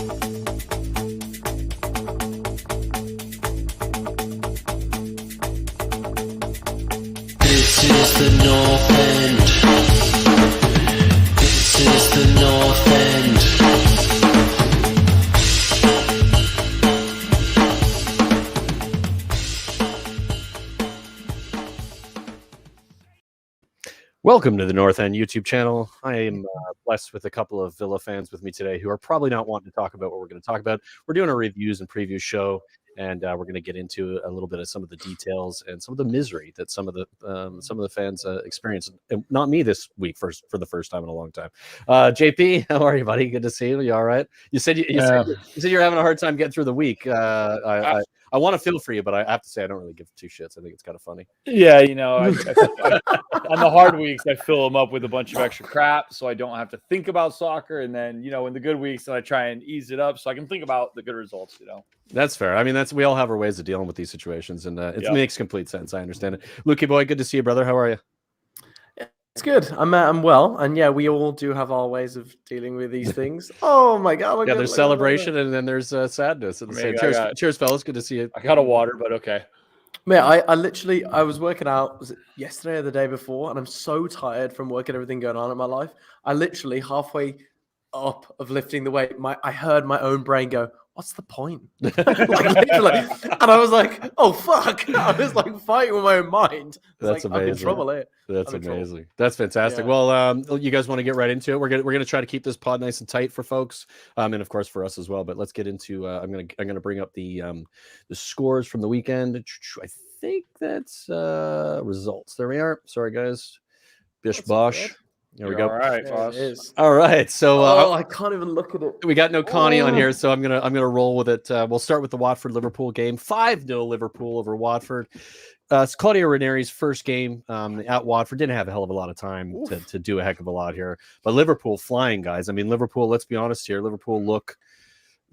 This is the North End. This is the North End. Welcome to the North End YouTube channel. I am blessed with a couple of Villa fans with me today who are probably not wanting to talk about what we're going to talk about. We're doing a reviews and preview show, and we're going to get into a little bit of some of the details and some of the misery that some of the fans experience. And not me this week for the first time in a long time. JP, how are you, buddy? Good to see you. You all right? You said you said you're having a hard time getting through the week. I want to feel for you, but I have to say I don't really give two shits. I think it's kind of funny. Yeah, you know, on the hard weeks, I fill them up with a bunch of extra crap so I don't have to think about soccer. And then, you know, in the good weeks, I try and ease it up so I can think about the good results, you know. That's fair. I mean, we all have our ways of dealing with these situations, and it makes complete sense. I understand it. Lukey boy, good to see you, brother. How are you? It's good. I'm well, and yeah, we all do have our ways of dealing with these things. Oh my god! Yeah, there's celebration, and then there's sadness at the same. Cheers, fellas. Good to see you. I got a water, but okay. Man, I was working out. Was it yesterday or the day before? And I'm so tired from work and everything going on in my life. I literally halfway up of lifting the weight, I heard my own brain go, "What's the point?" Like, literally, and I was like, "Oh fuck!" I was like fighting with my own mind. That's amazing. I'm in trouble here. That's amazing. That's fantastic. Yeah. Well, you guys want to get right into it? We're gonna try to keep this pod nice and tight for folks, and of course for us as well. But let's get into. I'm gonna bring up the scores from the weekend. I think that's results. There we are. Sorry guys. Bish bosh. There we go. All right, boss. All right. So I can't even look at it. We got no Connie on here, so I'm gonna roll with it. We'll start with the Watford Liverpool game. 5-0 Liverpool over Watford. It's Claudio Ranieri's first game at Watford. Didn't have a hell of a lot of time to do a heck of a lot here. But Liverpool flying, guys. I mean, Liverpool, let's be honest here. Liverpool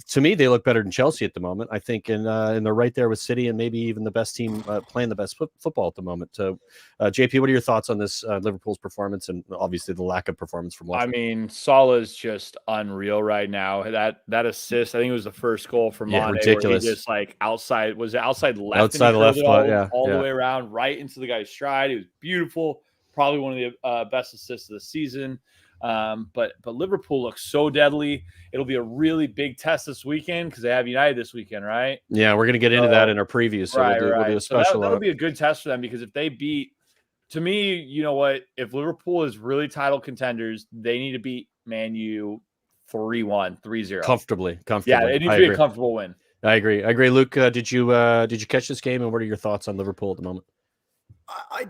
to me, they look better than Chelsea at the moment. I think, and they're right there with City and maybe even the best team playing the best football at the moment. So, JP, what are your thoughts on this Liverpool's performance and obviously the lack of performance from Watford? I mean, Salah's just unreal right now. That assist, I think it was the first goal from Mane. Ridiculous. Where he just like outside left, outside the left spot, all the way around, right into the guy's stride. It was beautiful. Probably one of the best assists of the season. But Liverpool looks so deadly. It'll be a really big test this weekend because they have United this weekend, right? Yeah, we're going to get into that in our preview. So we'll do a special. So that'll be a good test for them because if they beat, to me, you know what? If Liverpool is really title contenders, they need to beat Man U 3-1, 3-0. Comfortably. Yeah, it needs to be a comfortable win. I agree. Luke, did you catch this game, and what are your thoughts on Liverpool at the moment? I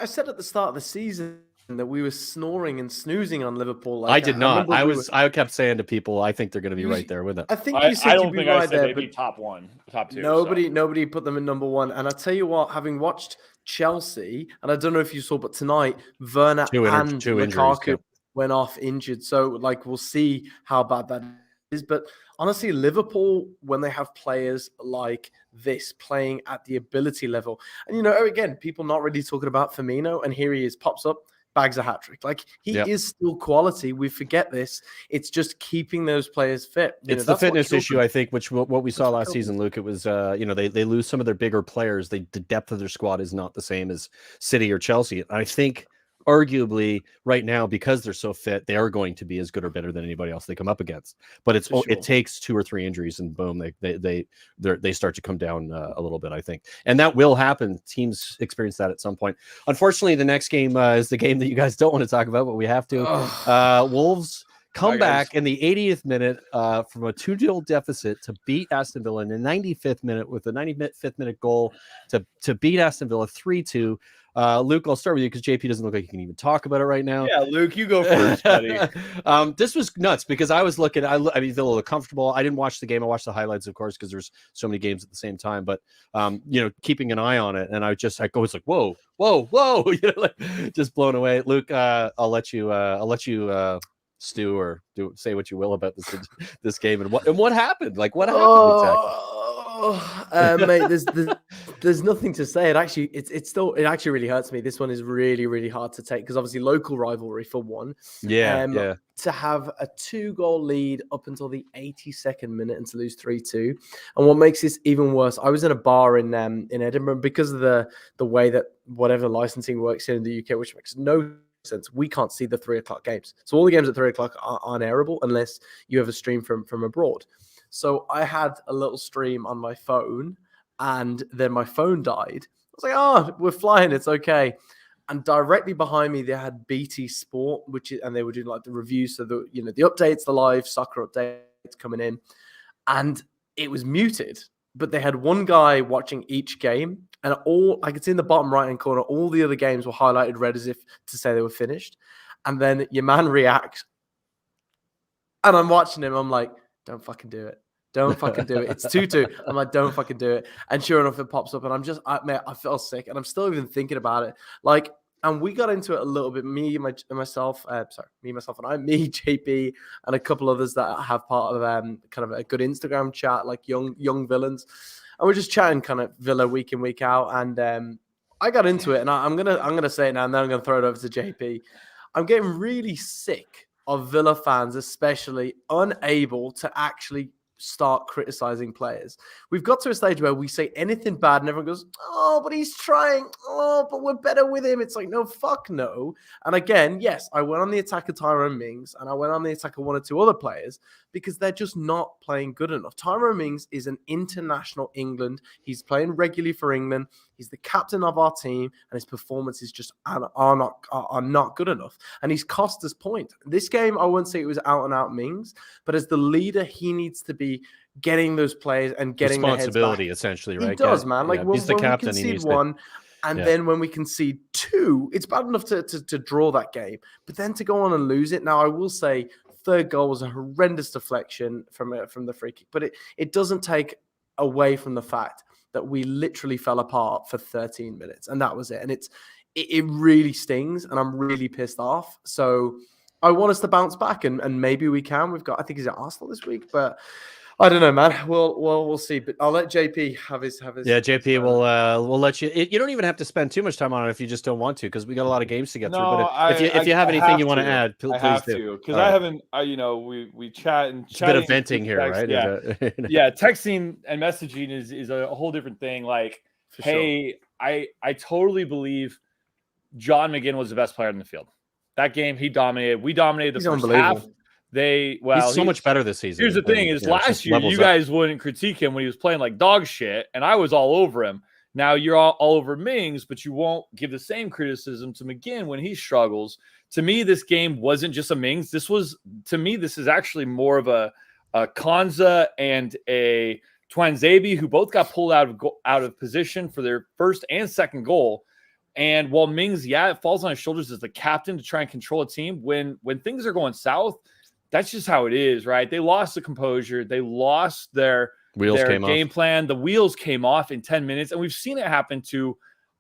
said at the start of the season that we were snoring and snoozing on Liverpool. I did not. I kept saying to people, I think they're going to be right there with it. I think you said you'd be right there, but top one, top two. Nobody put them in number one. And I tell you what, having watched Chelsea, and I don't know if you saw, but tonight Werner and Lukaku went off injured. So like we'll see how bad that is. But honestly, Liverpool, when they have players like this playing at the ability level, and you know, again, people not really talking about Firmino, and here he is, pops up. Bags a hat trick. Like he is still quality. We forget this. It's just keeping those players fit. It's the fitness issue, I think, which what we saw last season, Luke. It was, they lose some of their bigger players. The depth of their squad is not the same as City or Chelsea. I think, arguably, right now, because they're so fit, they are going to be as good or better than anybody else they come up against. But it takes 2 or 3 injuries, and boom, they start to come down a little bit, I think, and that will happen. Teams experience that at some point. Unfortunately, the next game is the game that you guys don't want to talk about, but we have to. Wolves come back in the 80th minute from a 2-0 deficit to beat Aston Villa in the 95th minute with a 95th minute goal to beat Aston Villa 3-2. Luke, I'll start with you because JP doesn't look like you can even talk about it right now. Yeah, Luke, you go first, buddy. This was nuts because I was looking. I mean, Villa looked comfortable. I didn't watch the game. I watched the highlights, of course, because there's so many games at the same time. But keeping an eye on it, and I was like, whoa, like, just blown away. Luke, I'll let you stew or say what you will about this game and what happened. Like, what happened exactly? Mate, there's nothing to say. It actually really hurts me. This one is really, really hard to take because obviously local rivalry for one. Yeah. To have a 2-goal lead up until the 82nd minute and to lose 3-2. And what makes this even worse, I was in a bar in Edinburgh because of the way that whatever licensing works here in the UK, which makes no sense. We can't see the 3:00 games. So all the games at 3:00 aren't airable unless you have a stream from abroad. So I had a little stream on my phone and then my phone died. I was like, oh, we're flying. It's okay. And directly behind me, they had BT Sport, and they were doing like the reviews. So the updates, the live soccer updates coming in, and it was muted, but they had one guy watching each game, and all I could see in the bottom right-hand corner, all the other games were highlighted red as if to say they were finished. And then your man reacts, and I'm watching him. I'm like, don't fucking do it. Don't fucking do it. It's 2-2. I'm like, don't fucking do it. And sure enough, it pops up. And I feel sick. And I'm still even thinking about it. Like, and we got into it a little bit. Me, myself, JP, and a couple others that have part of kind of a good Instagram chat, like young villains. And we're just chatting kind of Villa week in, week out. And I got into it. And I'm gonna say it now, and then I'm gonna throw it over to JP. I'm getting really sick of Villa fans, especially unable to actually start criticizing players. We've got to a stage where we say anything bad and everyone goes, oh, but he's trying. Oh, but we're better with him. It's like, no, fuck no. And again, yes, I went on the attack of Tyrone Mings and I went on the attack of one or two other players because they're just not playing good enough. Tyrone Mings is an international England. He's playing regularly for England. He's the captain of our team, and his performances just are not good enough. And he's cost us points. This game, I wouldn't say it was out and out Mings, but as the leader, he needs to be getting those players and getting responsibility, essentially, right? He does, man. Like he's the captain. We concede one, and then when we concede two, it's bad enough to draw that game, but then to go on and lose it. Now, I will say, third goal was a horrendous deflection from the free kick, but it doesn't take away from the fact that we literally fell apart for 13 minutes, and that was it. And it really stings, and I'm really pissed off. So I want us to bounce back, and maybe we can. We've got, I think he's at Arsenal this week, but I don't know, man. We'll see. But I'll let JP have his. Yeah, JP, we'll let you. You don't even have to spend too much time on it if you just don't want to, because we got a lot of games to get through. But if you have anything you want to add, please do. Because I haven't. we chat and it's a bit of venting here, right? Yeah, yeah. Texting and messaging is a whole different thing. Like, hey, I totally believe John McGinn was the best player in the field. That game, he dominated. We dominated the first half. He's so much better this season. Here's the thing: is last year you guys wouldn't critique him when he was playing like dog shit, and I was all over him. Now you're all over Mings, but you won't give the same criticism to McGinn when he struggles. To me, this game wasn't just a Mings. This is actually more of a Konza and a Twanzebe, who both got pulled out of position for their first and second goal. And while Mings, it falls on his shoulders as the captain to try and control a team. When things are going south, that's just how it is, right? They lost the composure. They lost their game plan. The wheels came off in 10 minutes. And we've seen it happen to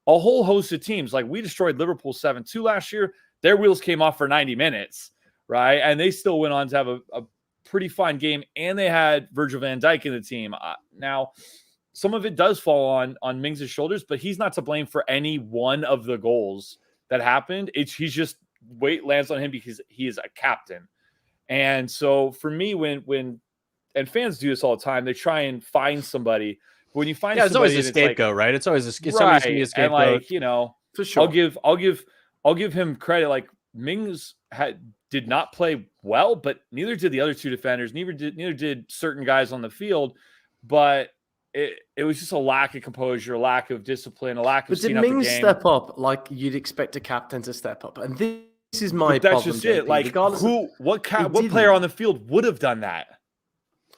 a whole host of teams. Like, we destroyed Liverpool 7-2 last year. Their wheels came off for 90 minutes, right? And they still went on to have a pretty fine game. And they had Virgil van Dijk in the team. Now, some of it does fall on Mings' shoulders, but he's not to blame for any one of the goals that happened. He's just weight lands on him because he is a captain. And so for me, when fans do this all the time, they try and find somebody. But when you find it's somebody, always a scapegoat, right? It's always right. Somebody's gonna be a scapegoat. And for sure. I'll give him credit. Like, Mings did not play well, but neither did the other two defenders. Neither did certain guys on the field. But it was just a lack of composure, a lack of discipline, a lack of. But did Mings step up like you'd expect a captain to step up? And this is my problem. That's just it. Like, what player on the field would have done that?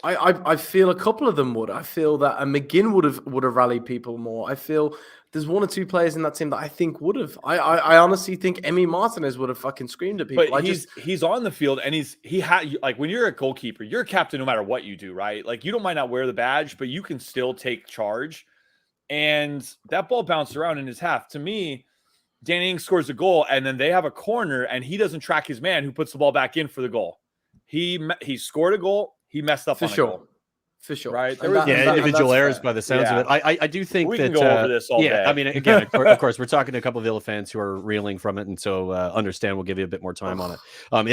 I feel a couple of them would. I feel that McGinn would have rallied people more. I feel there's one or two players in that team that I think would have. I honestly think Emi Martinez would have fucking screamed at people. But he's on the field, and he had, like, when you're a goalkeeper, you're a captain no matter what you do, right? Like, you might not wear the badge, but you can still take charge. And that ball bounced around in his half. To me, Danny Ings scores a goal, and then they have a corner, and he doesn't track his man who puts the ball back in for the goal. He scored a goal. He messed up for on a sure. goal. For sure, right? Individual errors by the sounds of it. I do think we that can go over this all day. I mean, again, of course, we're talking to a couple of Villa fans who are reeling from it, and so understand we'll give you a bit more time on it.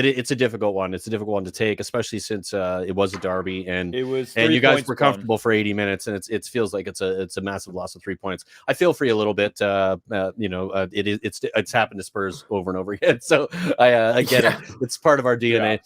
It's a difficult one. It's a difficult one to take, especially since it was a derby, and you guys were comfortable for 80 minutes, and it feels like it's a massive loss of 3 points. I feel for you a little bit. It's happened to Spurs over and over again, so I get it. It's part of our DNA.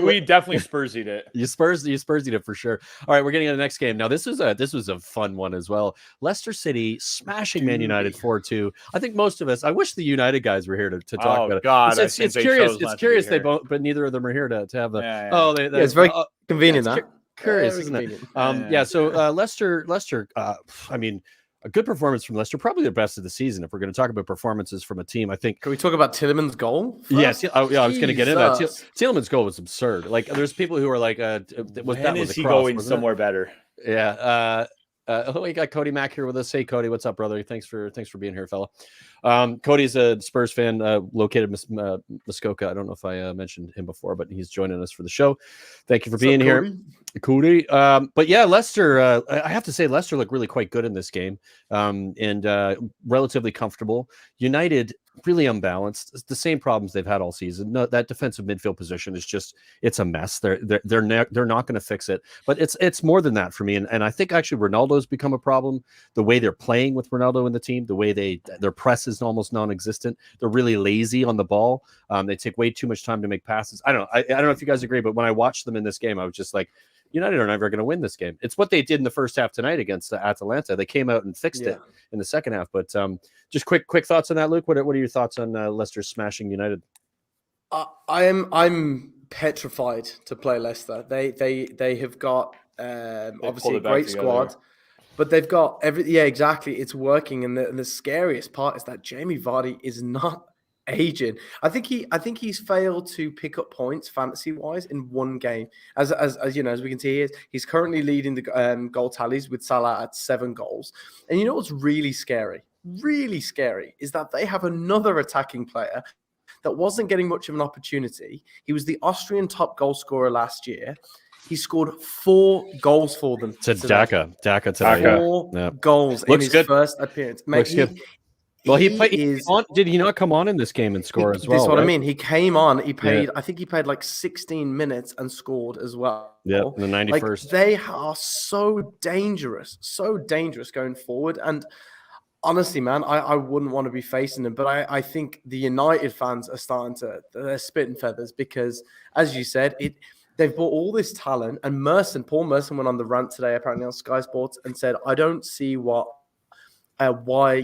We definitely Spursied it. You Spursied it for sure. All right, we're getting to the next game. Now, this was a fun one as well. Leicester City smashing Man United 4-2. I think most of us, I wish the United guys were here to talk about it. God, it's curious. It's curious they both, but neither of them are here to have the. It's very convenient. Curious, isn't it? So Leicester. I mean, a good performance from Leicester, probably the best of the season. If we're going to talk about performances from a team, I think. Can we talk about Tielemans' goal? Yes. I was going to get into that. Tielemans' goal was absurd. Like, there's people who are like, when is he going somewhere better? Yeah. We got Cody Mack here with us. Hey, Cody, what's up, brother? Thanks for being here, fella. Cody's a Spurs fan, located in Muskoka. I don't know if I mentioned him before, but he's joining us for the show. Thank you for being here, Cody. But yeah, Leicester. I have to say, Leicester looked really quite good in this game, and relatively comfortable. United really unbalanced. It's the same problems they've had all season. No, that defensive midfield position is it's a mess. They're not going to fix it. But it's more than that for me. And I think actually Ronaldo's become a problem. The way they're playing with Ronaldo in the team, the way their press is almost non-existent. They're really lazy on the ball. They take way too much time to make passes. I don't know if you guys agree, but when I watched them in this game, I was just like, United are never going to win this game. It's what they did in the first half tonight against Atalanta. They came out and fixed it in the second half. But just quick thoughts on that, Luke. What are your thoughts on Leicester smashing United? I'm petrified to play Leicester. They have got obviously a great squad, but they've got exactly. It's working, and the scariest part is that Jamie Vardy is not aging. I think he's failed to pick up points fantasy wise in one game. As you know, as we can see, he's currently leading the goal tallies with Salah at 7 goals. And you know what's really scary? Really scary is that they have another attacking player that wasn't getting much of an opportunity. He was the Austrian top goal scorer last year. He scored 4 goals for them. To Daka today. 4 goals Looks in his good. First appearance. Mate, Looks good. Well, he played. Did he not come on in this game and score as well? That's what I mean. He came on. I think he played like 16 minutes and scored as well. Yeah, in the 91st. Like, they are so dangerous going forward. And honestly, man, I wouldn't want to be facing them. But I think the United fans are they're spitting feathers because, as you said, they've brought all this talent. And Paul Merson went on the rant today, apparently on Sky Sports, and said, I don't see why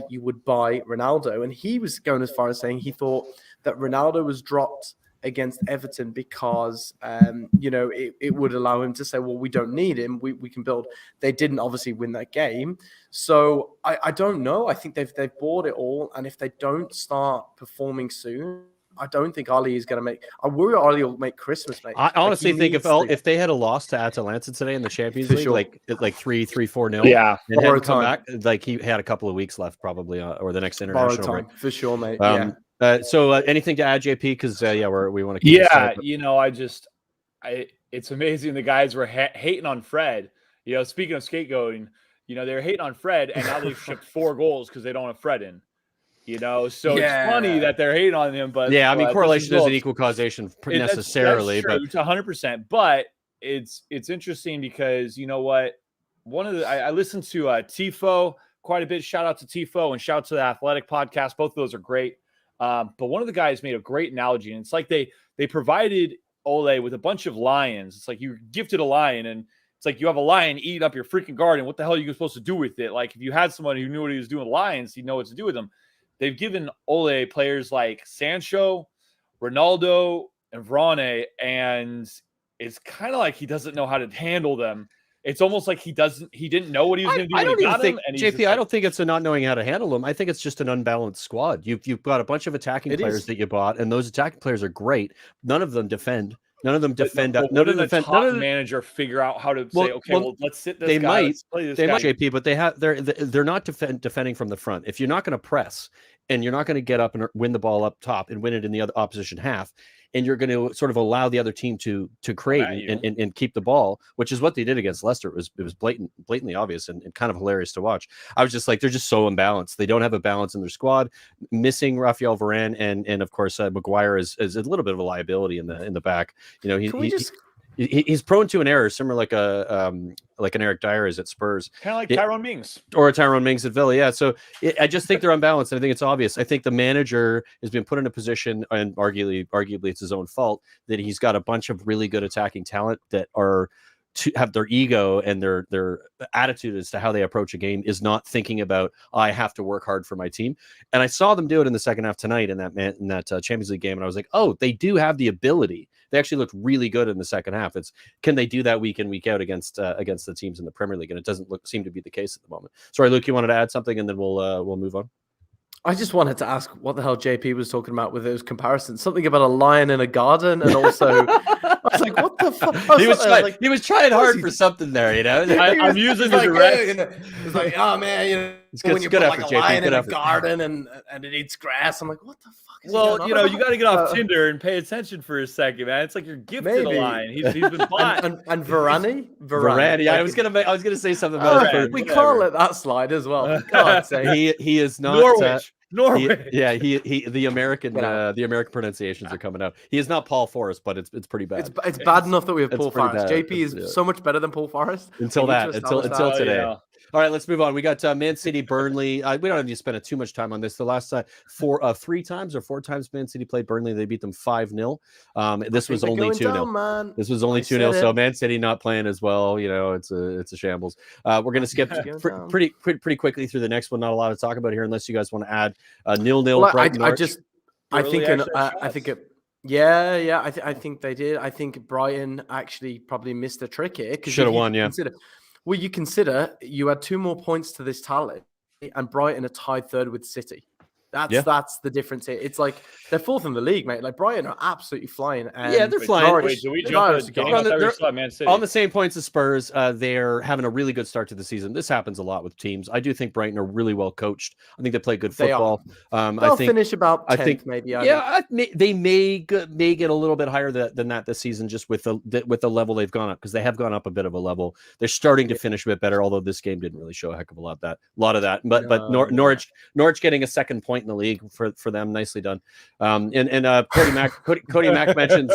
you would buy Ronaldo. And he was going as far as saying he thought that Ronaldo was dropped against Everton because, it would allow him to say, well, we don't need him. We can build. They didn't obviously win that game. So I don't know. I think they've bought it all. And if they don't start performing soon, I don't think Ali is going to make. I worry Ali will make Christmas, mate. I honestly think if they had a loss to Atalanta today in the Champions League, like 3-4-0, and hadn't come back, like he had a couple of weeks left probably, or the next international break for sure, mate. So anything to add, JP? Because we want to. Keep it's amazing the guys were hating on Fred. Speaking of scapegoating, they were hating on Fred, and now they've shipped 4 goals because they don't have Fred in. It's funny that they're hating on him, but correlation doesn't equal causation necessarily, that's true, but 100%. But it's interesting because you know what? I listened to Tifo quite a bit. Shout out to Tifo and shout out to the Athletic podcast. Both of those are great. But one of the guys made a great analogy, and it's like they provided Ole with a bunch of lions. It's like you gifted a lion, and it's like you have a lion eating up your freaking garden. What the hell are you supposed to do with it? Like if you had someone who knew what he was doing with lions, he'd know what to do with them. They've given Ole players like Sancho, Ronaldo, and Varane, and it's kind of like he doesn't know how to handle them. It's almost like he didn't know what he was going to do. I don't think it's a not knowing how to handle them. I think it's just an unbalanced squad. You've got a bunch of attacking players that you bought, and those attacking players are great. None of them defend. None of them defend. None of them defend. Manager figure out how to say, okay, let's sit this guy. They might, JP, but they're not defending from the front. If you're not going to press, and you're not going to get up and win the ball up top and win it in the other opposition half. And you're going to sort of allow the other team to create and keep the ball, which is what they did against Leicester. It was blatantly obvious and kind of hilarious to watch. I was just like, they're just so imbalanced. They don't have a balance in their squad. Missing Raphael Varane and of course Maguire is a little bit of a liability in the back. You know, he's prone to an error, similar like an Eric Dyer is at Spurs, kind of like Tyrone Mings or a Tyrone Mings at Villa. Yeah, so I just think they're unbalanced. And I think it's obvious. I think the manager has been put in a position, and arguably it's his own fault, that he's got a bunch of really good attacking talent that are to have their ego and their attitude as to how they approach a game is not thinking about, I have to work hard for my team. And I saw them do it in the second half tonight in that Champions League game, and I was like, oh, they do have the ability. They actually looked really good in the second half. It's, can they do that week in, week out against the teams in the Premier League? And it doesn't seem to be the case at the moment. Sorry, Luke, you wanted to add something, and then we'll move on. I just wanted to ask what the hell JP was talking about with those comparisons. Something about a lion in a garden, and also I was like, "What the fuck?" He was trying hard for something there, you know. I'm using the direct. It's like, oh man, you know, when you put like a lion in a garden and it eats grass, I'm like, what the fuck? Well, you know, you got to get off Tinder and pay attention for a second, man. It's like you're gifted a lion. He's been bought. and Varane. Yeah, I was gonna say something about it. We can't let that slide as well. God sake. He is not Norwich. He the American pronunciations are coming out. He is not Paul Forrest, but it's pretty bad. It's bad enough that we have Paul Forrest. Bad. JP is so much better than Paul Forrest. Until today. Yeah. All right, let's move on. We got Man City, Burnley. We don't have to spend too much time on this. The last four times Man City played Burnley, they beat them 5-0. This was only 2-0. This was only 2-0. So Man City not playing as well. You know, it's a shambles. We're going to skip pretty quickly through the next one. Not a lot to talk about here, unless you guys want to add 0-0. Well, I think they did. I think Brighton actually probably missed a trick here. Should have won, yeah. You consider you had 2 more points to this tally, and Brighton are tied third with City. That's the difference here. It's like they're fourth in the league, mate. Like Brighton are absolutely flying. And they're flying. Wait, do we jump the game? On the same points as Spurs. They're having a really good start to the season. This happens a lot with teams. I do think Brighton are really well coached. I think they play good football. They'll finish about 10th, maybe. They may get a little bit higher than that this season, just with the level they've gone up, because they have gone up a bit of a level. They're starting to finish a bit better, although this game didn't really show a heck of a lot of that. But Norwich getting a second point in the league for them, nicely done. Cody Mack mentions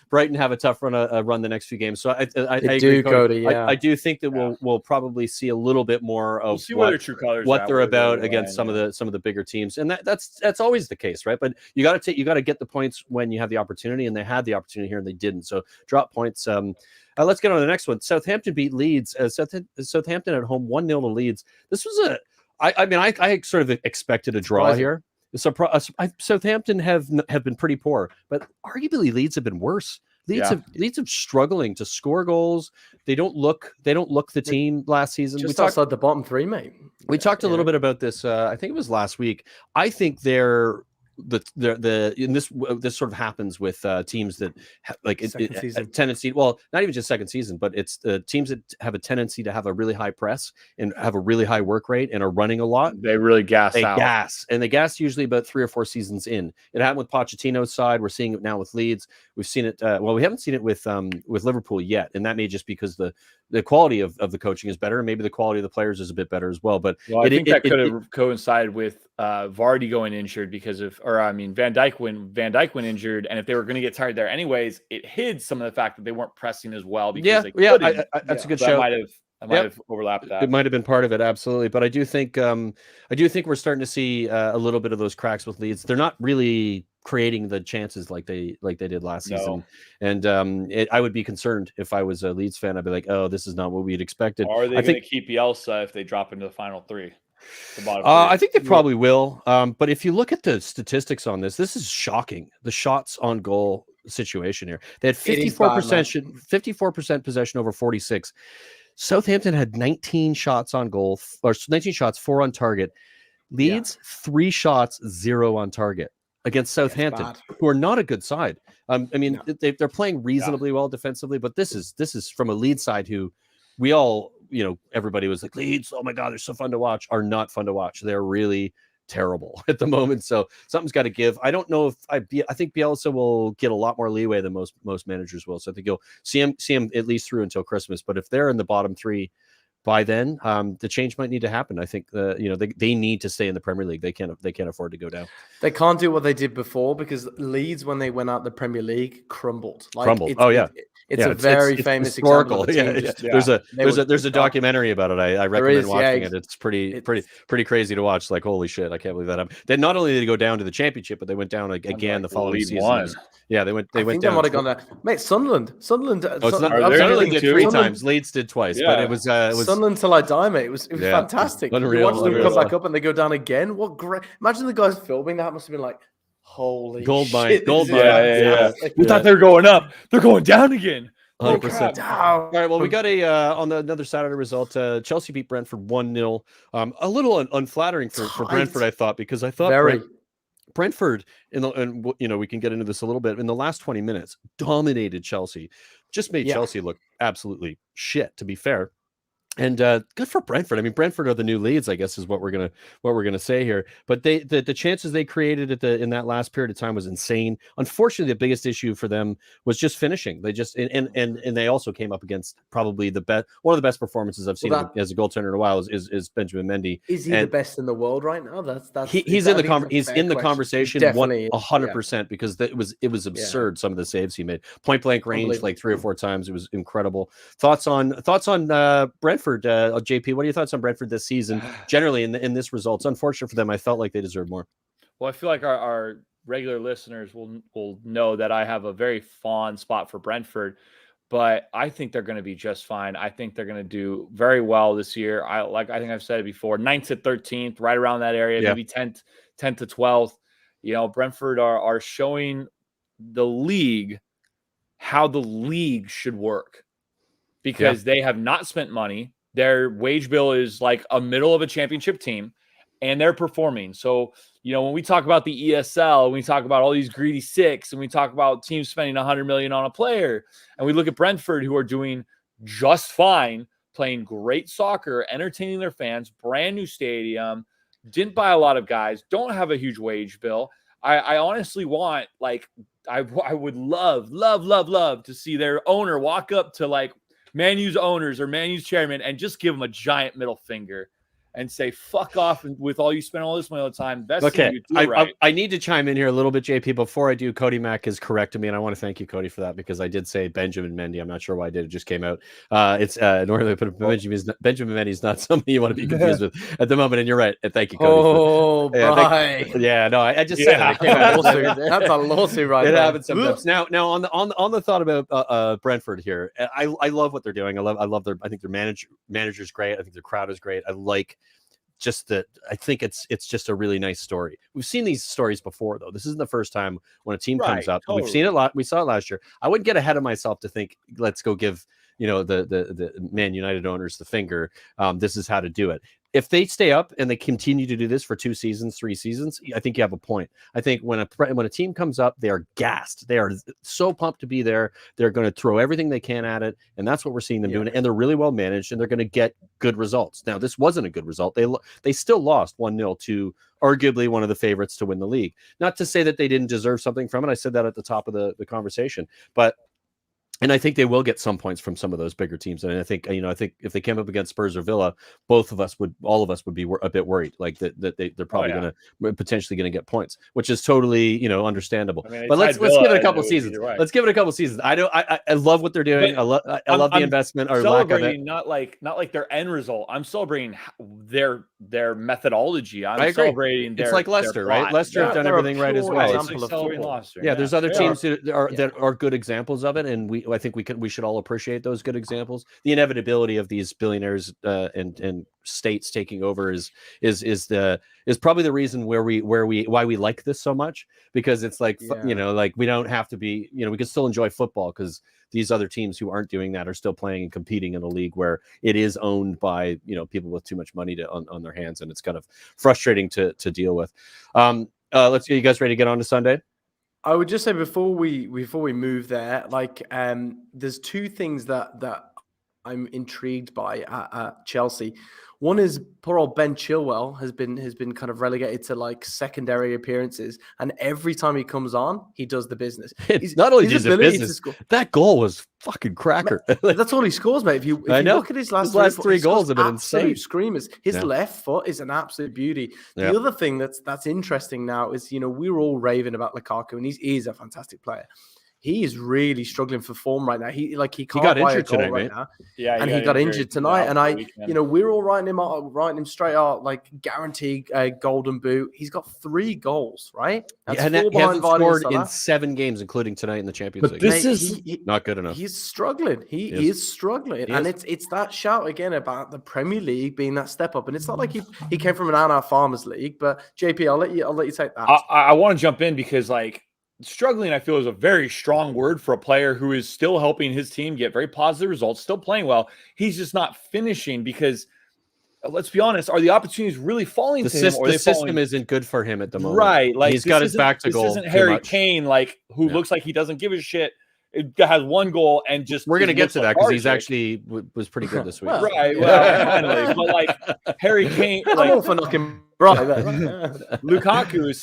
Brighton have a tough run the next few games. So I agree, Cody. Yeah. I do think that we'll probably see a little bit more of what they're about against some of the bigger teams, and that's always the case, right? But you got to get the points when you have the opportunity, and they had the opportunity here and they didn't. So drop points. Let's get on to the next one. Southampton beat Leeds. Southampton at home 1-0 to Leeds. This was I sort of expected a draw here. Southampton have been pretty poor, but arguably Leeds have been worse. Leeds have struggling to score goals. They don't look the team last season. Just outside the bottom 3, mate. We talked a little bit about this. I think it was last week. I think they're this sort of happens with teams that like a tendency, well, not even just second season, but it's teams that have a tendency to have a really high press and have a really high work rate and are running a lot. They really gas usually about 3 or 4 seasons in. It happened with Pochettino's side. We're seeing it now with Leeds. We've seen it. We haven't seen it with Liverpool yet, and that may just because the quality of the coaching is better, and maybe the quality of the players is a bit better as well. But I think that could have coincided with Vardy going injured Van Dijk went injured, and if they were going to get tired there anyways, it hid some of the fact that they weren't pressing as well. Because that's a good show. I might have overlapped that. It might have been part of it, absolutely. But I do think we're starting to see a little bit of those cracks with Leeds. They're not really creating the chances like they did last season. And I would be concerned if I was a Leeds fan. I'd be like, oh, this is not what we'd expected. Or are they going to keep Bielsa if they drop into the final 3? I think they probably will. But if you look at the statistics on this is shocking. The shots on goal situation here. They had 54% possession over 46. Southampton had 19 shots on goal, or 19 shots, 4 on target. Leeds 3 shots, 0 on target against Southampton, who are not a good side. They're playing reasonably well defensively, but this is from a Leeds side who everybody was like, Leeds, oh my God, they're so fun to watch, are not fun to watch. They're really terrible at the moment. So something's got to give. I don't know if I think Bielsa will get a lot more leeway than most managers will. So I think you'll see him at least through until Christmas. But if they're in the bottom 3 by then, the change might need to happen. I think they need to stay in the Premier League. They can't afford to go down. They can't do what they did before because Leeds, when they went out the Premier League, crumbled. It's a very famous historical. Example. There's a documentary about it. I recommend watching it. It's pretty crazy to watch. Like, holy shit, I can't believe that happened. Then not only did they go down to the Championship, but they went down again the following season. Yeah, they went down. They might have gone there. Mate, Sunderland. Sunderland did 3 times. Leeds did twice, but it was Sunderland till I die, mate. It was fantastic. Unreal, you watch them come back up and they go down again. What great! Imagine the guys filming that must have been like, holy gold shit, mine. Yeah. We thought they were going up. They're going down again. 100%. All right. Well, we got another Saturday result. Chelsea beat Brentford 1-0. A little unflattering for Brentford, I thought, because I thought Brentford, and we can get into this a little bit. In the last 20 minutes, dominated Chelsea, just made Chelsea look absolutely shit. To be fair. And good for Brentford. I mean, Brentford are the new Leeds, I guess, is what we're gonna say here. But the chances they created in that last period of time was insane. Unfortunately, the biggest issue for them was just finishing. They just and they also came up against probably one of the best performances I've seen as a goaltender in a while is Benjamin Mendy. Is he the best in the world right now? He's in the conversation 100% because it was absurd some of the saves he made. Point blank range like 3 or 4 times. It was incredible. Thoughts on Brentford? JP, what are your thoughts on Brentford this season? Generally, in this result, it's unfortunate for them. I felt like they deserved more. Well, I feel like our regular listeners will know that I have a very fond spot for Brentford, but I think they're going to be just fine. I think they're going to do very well this year. I think I've said it before, 9th to 13th, right around that area, maybe 10th to 12th. Brentford are showing the league how the league should work. Because they have not spent money. Their wage bill is like a middle of a championship team, and they're performing. So, when we talk about the ESL, we talk about all these greedy 6, and we talk about teams spending $100 million on a player, and we look at Brentford, who are doing just fine, playing great soccer, entertaining their fans, brand new stadium, didn't buy a lot of guys, don't have a huge wage bill. I honestly want, I would love to see their owner walk up to Man U's owners or Man U's chairman and just give them a giant middle finger and say, fuck off with all you spend all this money all the time. Best thing you do right. I need to chime in here a little bit, JP. Before I do, Cody Mack has corrected me, and I want to thank you, Cody, for that, because I did say Benjamin Mendy. I'm not sure why I did. It just came out. It's normally put Benjamin Mendy is not something you want to be confused with at the moment, and you're right. And thank you, Cody. I just said it. That's a lawsuit right there. It happens sometimes. Now on the thought about Brentford here, I love what they're doing. I think their manager's great. I think their crowd is great. I like just that. I think it's just a really nice story. We've seen these stories before, though. This isn't the first time when a team comes up. Totally. We've seen it a lot. We saw it last year. I wouldn't get ahead of myself to think, let's go give the Man United owners the finger. This is how to do it. If they stay up and they continue to do this for 2 seasons, 3 seasons, I think you have a point. I think when a team comes up, they are gassed. They are so pumped to be there. They're going to throw everything they can at it, and that's what we're seeing them doing. And they're really well managed, and they're going to get good results. Now, this wasn't a good result. They still lost 1-0 to arguably one of the favorites to win the league. Not to say that they didn't deserve something from it. I said that at the top of the conversation, but. And I think they will get some points from some of those bigger teams. And I think if they came up against Spurs or Villa, all of us would be a bit worried, like that they're probably potentially going to get points, which is totally, understandable. But let's give it a couple seasons. Right. Let's give it a couple seasons. I love what they're doing. But I love the investment or lack of it. Not like their end result. I'm celebrating their methodology. I'm celebrating it's like Leicester, right? Leicester have done everything right as well. There's other teams that are good examples of it, and I think we should all appreciate those good examples. The inevitability of these billionaires and states taking over is probably the reason why we like this so much, because it's like we don't have to be, we can still enjoy football because these other teams who aren't doing that are still playing and competing in a league where it is owned by people with too much money on their hands, and it's kind of frustrating to deal with. Let's get you guys ready to get on to Sunday. I would just say before we move there, there's 2 things that I'm intrigued by at Chelsea. One is poor old Ben Chilwell has been kind of relegated to like secondary appearances, and every time he comes on, he does the business. Not only does the business, that goal was fucking cracker. That's all he scores, mate. If you look at his last three goals have been insane. Screamers. His left foot is an absolute beauty. The other thing that's interesting now is, we were all raving about Lukaku, and he's a fantastic player. He is really struggling for form right now. He can't got buy injured a goal tonight, right mate. now. Yeah, and he got injured tonight. And we're all writing him straight out, like guaranteed golden boot. He's got 3 goals, right? That's he hasn't scored in 7 games, including tonight in the Champions League. This is not good enough. He's struggling. He is struggling, and it's that shout again about the Premier League being that step up. And it's not like he came from an out Farmers League, but JP, I'll let you take that. I want to jump in because struggling, I feel, is a very strong word for a player who is still helping his team get very positive results, still playing well. He's just not finishing because, let's be honest, are the opportunities really falling to him? Or the system isn't good for him at the moment. Right. Like, he's got his back to goal. This isn't Harry Kane, who looks like he doesn't give a shit. It has 1 goal and just. We're going to get to that because he's actually was pretty good this week. Right. Well, finally. But Harry Kane. I'm all for knocking. Right. Lukaku is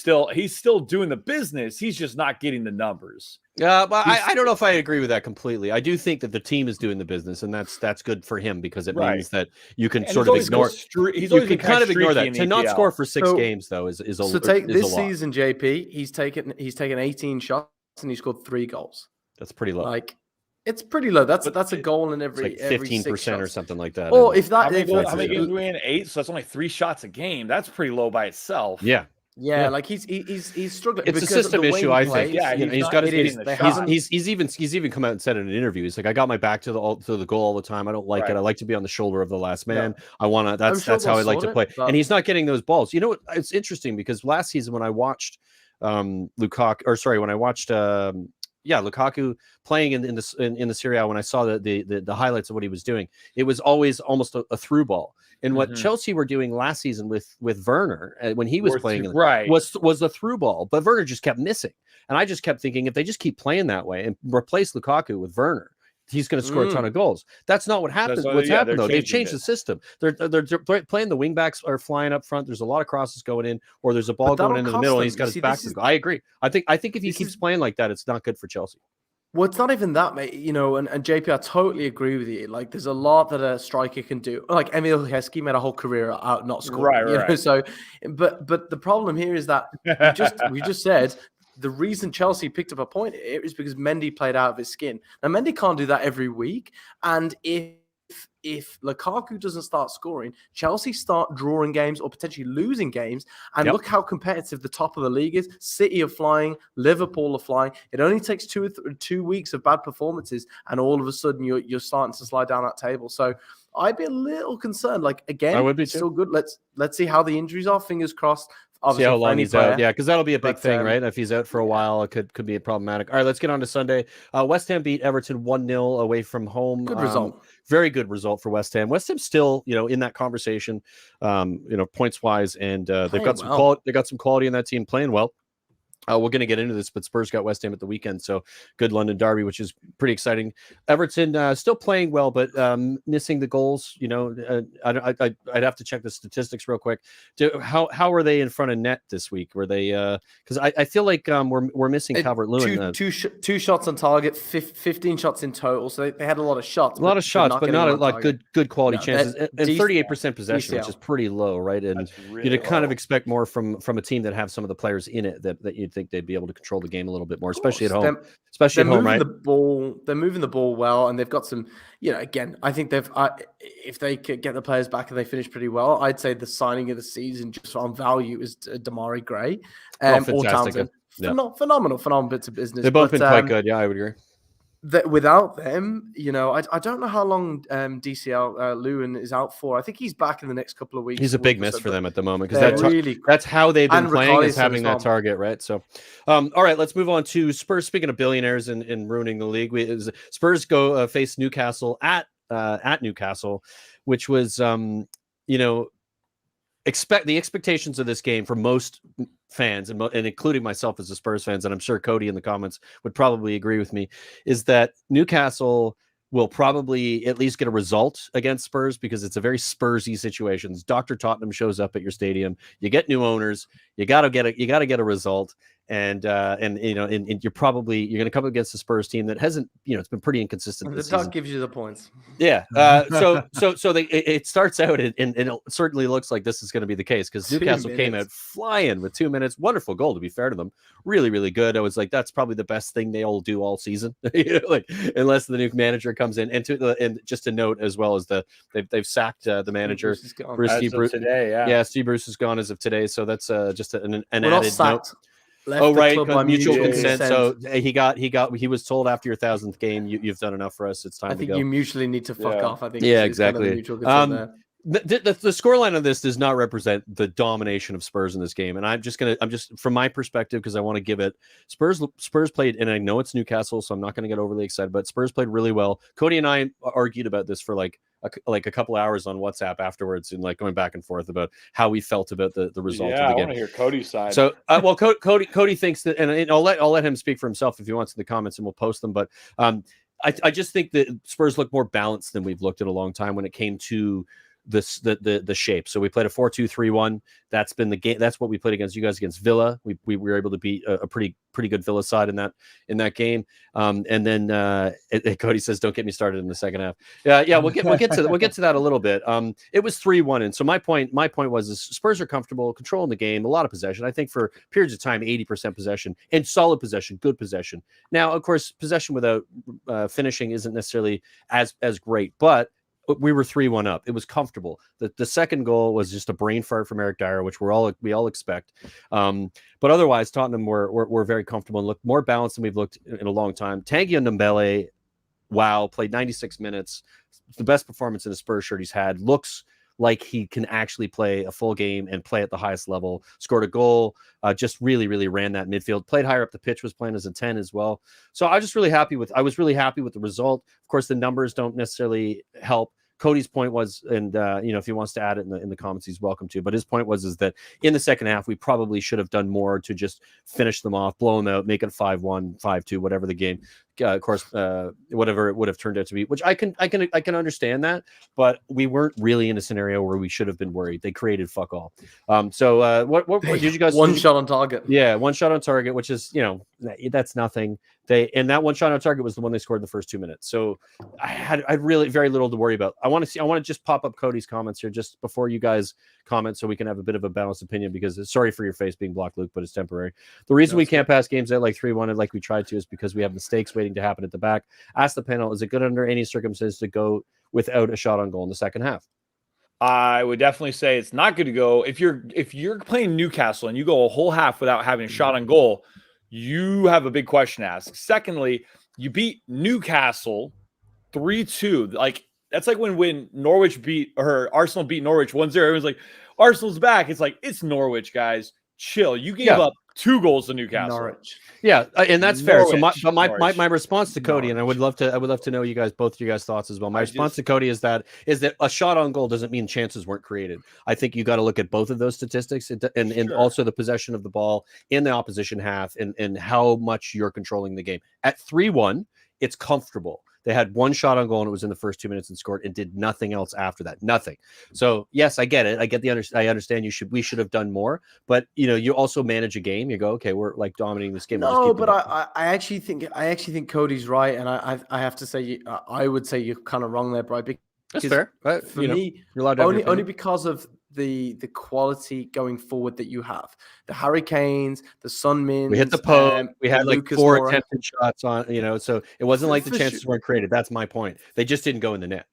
still doing the business. He's just not getting the numbers. Yeah, but I don't know if I agree with that completely. I do think that the team is doing the business, and that's good for him because it means that you can sort of ignore. You can kind of ignore that. To not score for 6 games though is a so take this season, JP. He's taken 18 shots and he scored 3 goals. That's pretty low. It's pretty low. That's a goal in every 15% or something like that. Or if that, how many games we in 8? So that's only 3 shots a game. That's pretty low by itself. Yeah. Like he's struggling. It's a system issue, I think. Yeah, he's got he's even come out and said in an interview, he's like, I got my back to the goal all the time. I don't like it. I like to be on the shoulder of the last man. I want to. That's how I like to play. And he's not getting those balls. You know what? It's interesting because last season when I watched Lukaku playing in the Serie A, when I saw the highlights of what he was doing, it was always almost a through ball. And what Chelsea were doing last season with Werner when he was playing was the through ball, but Werner just kept missing. And I just kept thinking, if they just keep playing that way and replace Lukaku with Werner, he's going to score a ton of goals. That's not what happened. What's happened though? They've changed the system. They're playing the wing backs are flying up front. There's a lot of crosses going in, or there's a ball going into the middle, and he's got his back to the goal. I agree. I think if he keeps playing like that, it's not good for Chelsea. Well, it's not even that, mate. And JP, I totally agree with you. Like, there's a lot that a striker can do. Like Emil Heskey made a whole career out not scoring. Right. So, but the problem here is that we just said. The reason Chelsea picked up a point here is because Mendy played out of his skin. Now, Mendy can't do that every week. And if Lukaku doesn't start scoring, Chelsea start drawing games or potentially losing games. And look how competitive the top of the league is. City are flying. Liverpool are flying. It only takes 2 weeks of bad performances, and all of a sudden you're starting to slide down that table. So I'd be a little concerned. Like, again, I would be still good. Let's see how the injuries are. Fingers crossed. See how long he's out. Yeah, because that'll be a big thing, right? If he's out for a while, it could be problematic. All right, let's get on to Sunday. West Ham beat Everton 1-0 away from home. Good result. Very good result for West Ham. West Ham's still, in that conversation, points wise, and they've got some quality. They got some quality in that team, playing well. We're going to get into this, but Spurs got West Ham at the weekend, so good London derby, which is pretty exciting. Everton still playing well, but missing the goals. I'd have to check the statistics real quick. How were they in front of net this week? Were they? Because I feel like we're missing Calvert-Lewin. Two shots on target, 15 shots in total. So they had a lot of shots. But not a lot good quality chances. And 38% possession, which is pretty low, right? And you'd kind of expect more from a team that have some of the players in it that you'd think they'd be able to control the game a little bit more, especially at home. Especially at home, right? They're moving the ball well, and they've got some. Again, I think they've. If they could get the players back and they finish pretty well, I'd say the signing of the season just on value is Damari Gray or Townsend. Phenomenal bits of business. They've both been quite good. Yeah, I would agree. Without them, I don't know how long DCL Lewin is out for. I think he's back in the next couple of weeks. He's a big miss for them at the moment because that's how they've been playing, is having that target, right? So, all right, let's move on to Spurs. Speaking of billionaires and ruining the league, Spurs go face Newcastle at Newcastle, which was the expectations of this game for most fans and including myself as a Spurs fans, and I'm sure Cody in the comments would probably agree with me, is that Newcastle will probably at least get a result against Spurs because it's a very Spursy situation. Dr. Tottenham shows up at your stadium. You get new owners. You got to get a result. And you're going to come against a Spurs team that hasn't, it's been pretty inconsistent. The duck gives you the points. Yeah. It starts out and it certainly looks like this is going to be the case because Newcastle came out flying with 2 minutes. Wonderful goal, to be fair to them. Really, really good. I was like, that's probably the best thing they'll do all season, unless the new manager comes in. And just a note as well as they've sacked the manager. Steve Bruce today. Yeah, Steve Bruce is gone as of today. So that's just an We're added note. Right, mutual consent. So he was told after your 1,000th game, you've done enough for us. It's time to go. I think you mutually need to fuck off. I think exactly. Kind of mutual consent there. The scoreline of this does not represent the domination of Spurs in this game, and I'm just from my perspective because I want to give it Spurs played, and I know it's Newcastle, so I'm not going to get overly excited, but Spurs played really well. Cody and I argued about this for like a couple hours on WhatsApp afterwards, and like going back and forth about how we felt about the result of the game. I want to hear Cody's side. So, Cody thinks that, and I'll let him speak for himself if he wants in the comments, and we'll post them. But I just think that Spurs look more balanced than we've looked at a long time when it came to the shape. So we played a 4-2-3-1. That's been the game. That's what we played against you guys against Villa. We were able to beat a pretty good Villa side in that game. And then Cody says, "Don't get me started in the second half." Yeah, we'll get to that a little bit. It was 3-1, and so my point was Spurs are comfortable controlling the game, a lot of possession. I think for periods of time, 80% possession and solid possession, good possession. Now, of course, possession without finishing isn't necessarily as great, but we were 3-1 up. It was comfortable. The second goal was just a brain fart from Eric Dyer, which we all expect. But otherwise, Tottenham were very comfortable and looked more balanced than we've looked in a long time. Tangion Dembele, played 96 minutes. It's the best performance in a Spurs shirt he's had. Looks like he can actually play a full game and play at the highest level. Scored a goal. Just really, really ran that midfield. Played higher up the pitch. Was playing as a 10 as well. So I was really happy with the result. Of course, the numbers don't necessarily help. Cody's point was, and if he wants to add it in the comments, he's welcome to. But his point was that in the second half, we probably should have done more to just finish them off, blow them out, make it 5-1, 5-2, whatever the game. Of course, whatever it would have turned out to be, which I can understand that, but we weren't really in a scenario where we should have been worried. They created fuck all. So what did you guys? One shot on target. Yeah, one shot on target, which is that's nothing. That one shot on target was the one they scored in the first 2 minutes. So I had really very little to worry about. I want to just pop up Cody's comments here just before you guys comment, so we can have a bit of a balanced opinion. Because sorry for your face being blocked, Luke, but it's temporary. The reason we can't pass games out like 3-1 and like we tried to is because we have mistakes waiting to happen at the back. Ask the panel: is it good under any circumstances to go without a shot on goal in the second half? I would definitely say it's not good to go if you're playing Newcastle and you go a whole half without having a shot on goal. You have a big question to ask. Secondly, you beat Newcastle 3-2. Like that's like when Norwich Arsenal beat Norwich 1-0. Everyone's like, Arsenal's back. It's like, it's Norwich, guys. Chill. You gave up 2 goals to Newcastle. Norwich. Yeah, and that's fair. So my response to Cody, and I would love to know both of you guys' thoughts as well. My response to Cody is that a shot on goal doesn't mean chances weren't created. I think you got to look at both of those statistics and also the possession of the ball in the opposition half and how much you're controlling the game. At 3-1, it's comfortable. They had one shot on goal and it was in the first 2 minutes and scored and did nothing else after that. Nothing. So yes, I get it. I understand we should have done more, but you also manage a game. You go, okay, we're like dominating this game. No, but I actually think Cody's right. And I have to say, I would say you're kind of wrong there, Brian. That's fair. For me, you're allowed to only because of the quality going forward that you have. The Hurricanes, the Sunmins. We hit the post. We had like Lucas 4 attempted shots on, so it wasn't like the chances weren't created. That's my point. They just didn't go in the net.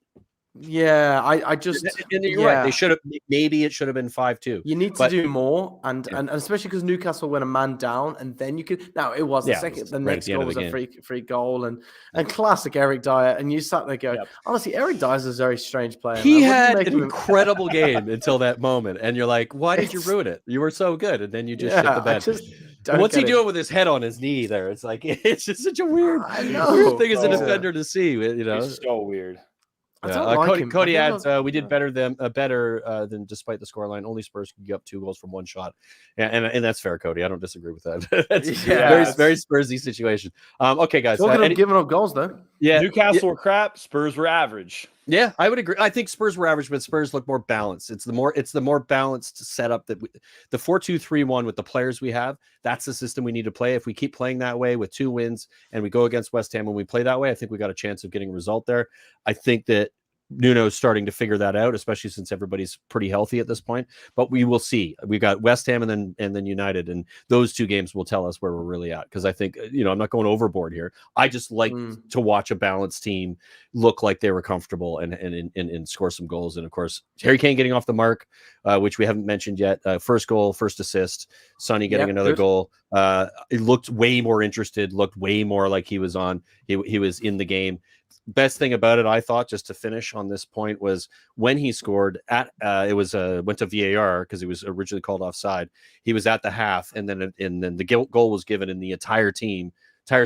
Yeah, I just and you're right. They should have. Maybe it should have been 5-2. You need to do more, and especially because Newcastle went a man down, and then you could. Now it was the second. The next goal was a free goal, and classic Eric Dyer. And you sat there going, honestly, Eric Dyer's a very strange player. He had an incredible game until that moment, and you're like, why did you ruin it? You were so good, and then you just shit the bed. What's he doing with his head on his knee there? It's like it's just such a weird thing as a defender to see. It's so weird. Cody adds, we did better than despite the scoreline. Only Spurs could get up 2 goals from one shot. And that's fair, Cody. I don't disagree with that. That's very Spursy situation. Okay, guys. Talking of giving up goals, though. Yeah, Newcastle were crap. Spurs were average. Yeah, I would agree. I think Spurs were average, but Spurs look more balanced. It's the more balanced setup that the 4-2-3-1 with the players we have. That's the system we need to play. If we keep playing that way with 2 wins and we go against West Ham and we play that way, I think we got a chance of getting a result there. I think that Nuno's starting to figure that out, especially since everybody's pretty healthy at this point. But we will see. We got West Ham and then United, and those 2 games will tell us where we're really at. Because I think I'm not going overboard here. I just like to watch a balanced team look like they were comfortable and score some goals. And of course, Harry Kane getting off the mark, which we haven't mentioned yet. First goal, first assist. Sonny getting another goal. It looked way more interested. Looked way more like he was on. He was in the game. Best thing about it, I thought, just to finish on this point, was when he scored went to VAR because he was originally called offside. He was at the half, and then the goal was given, and the entire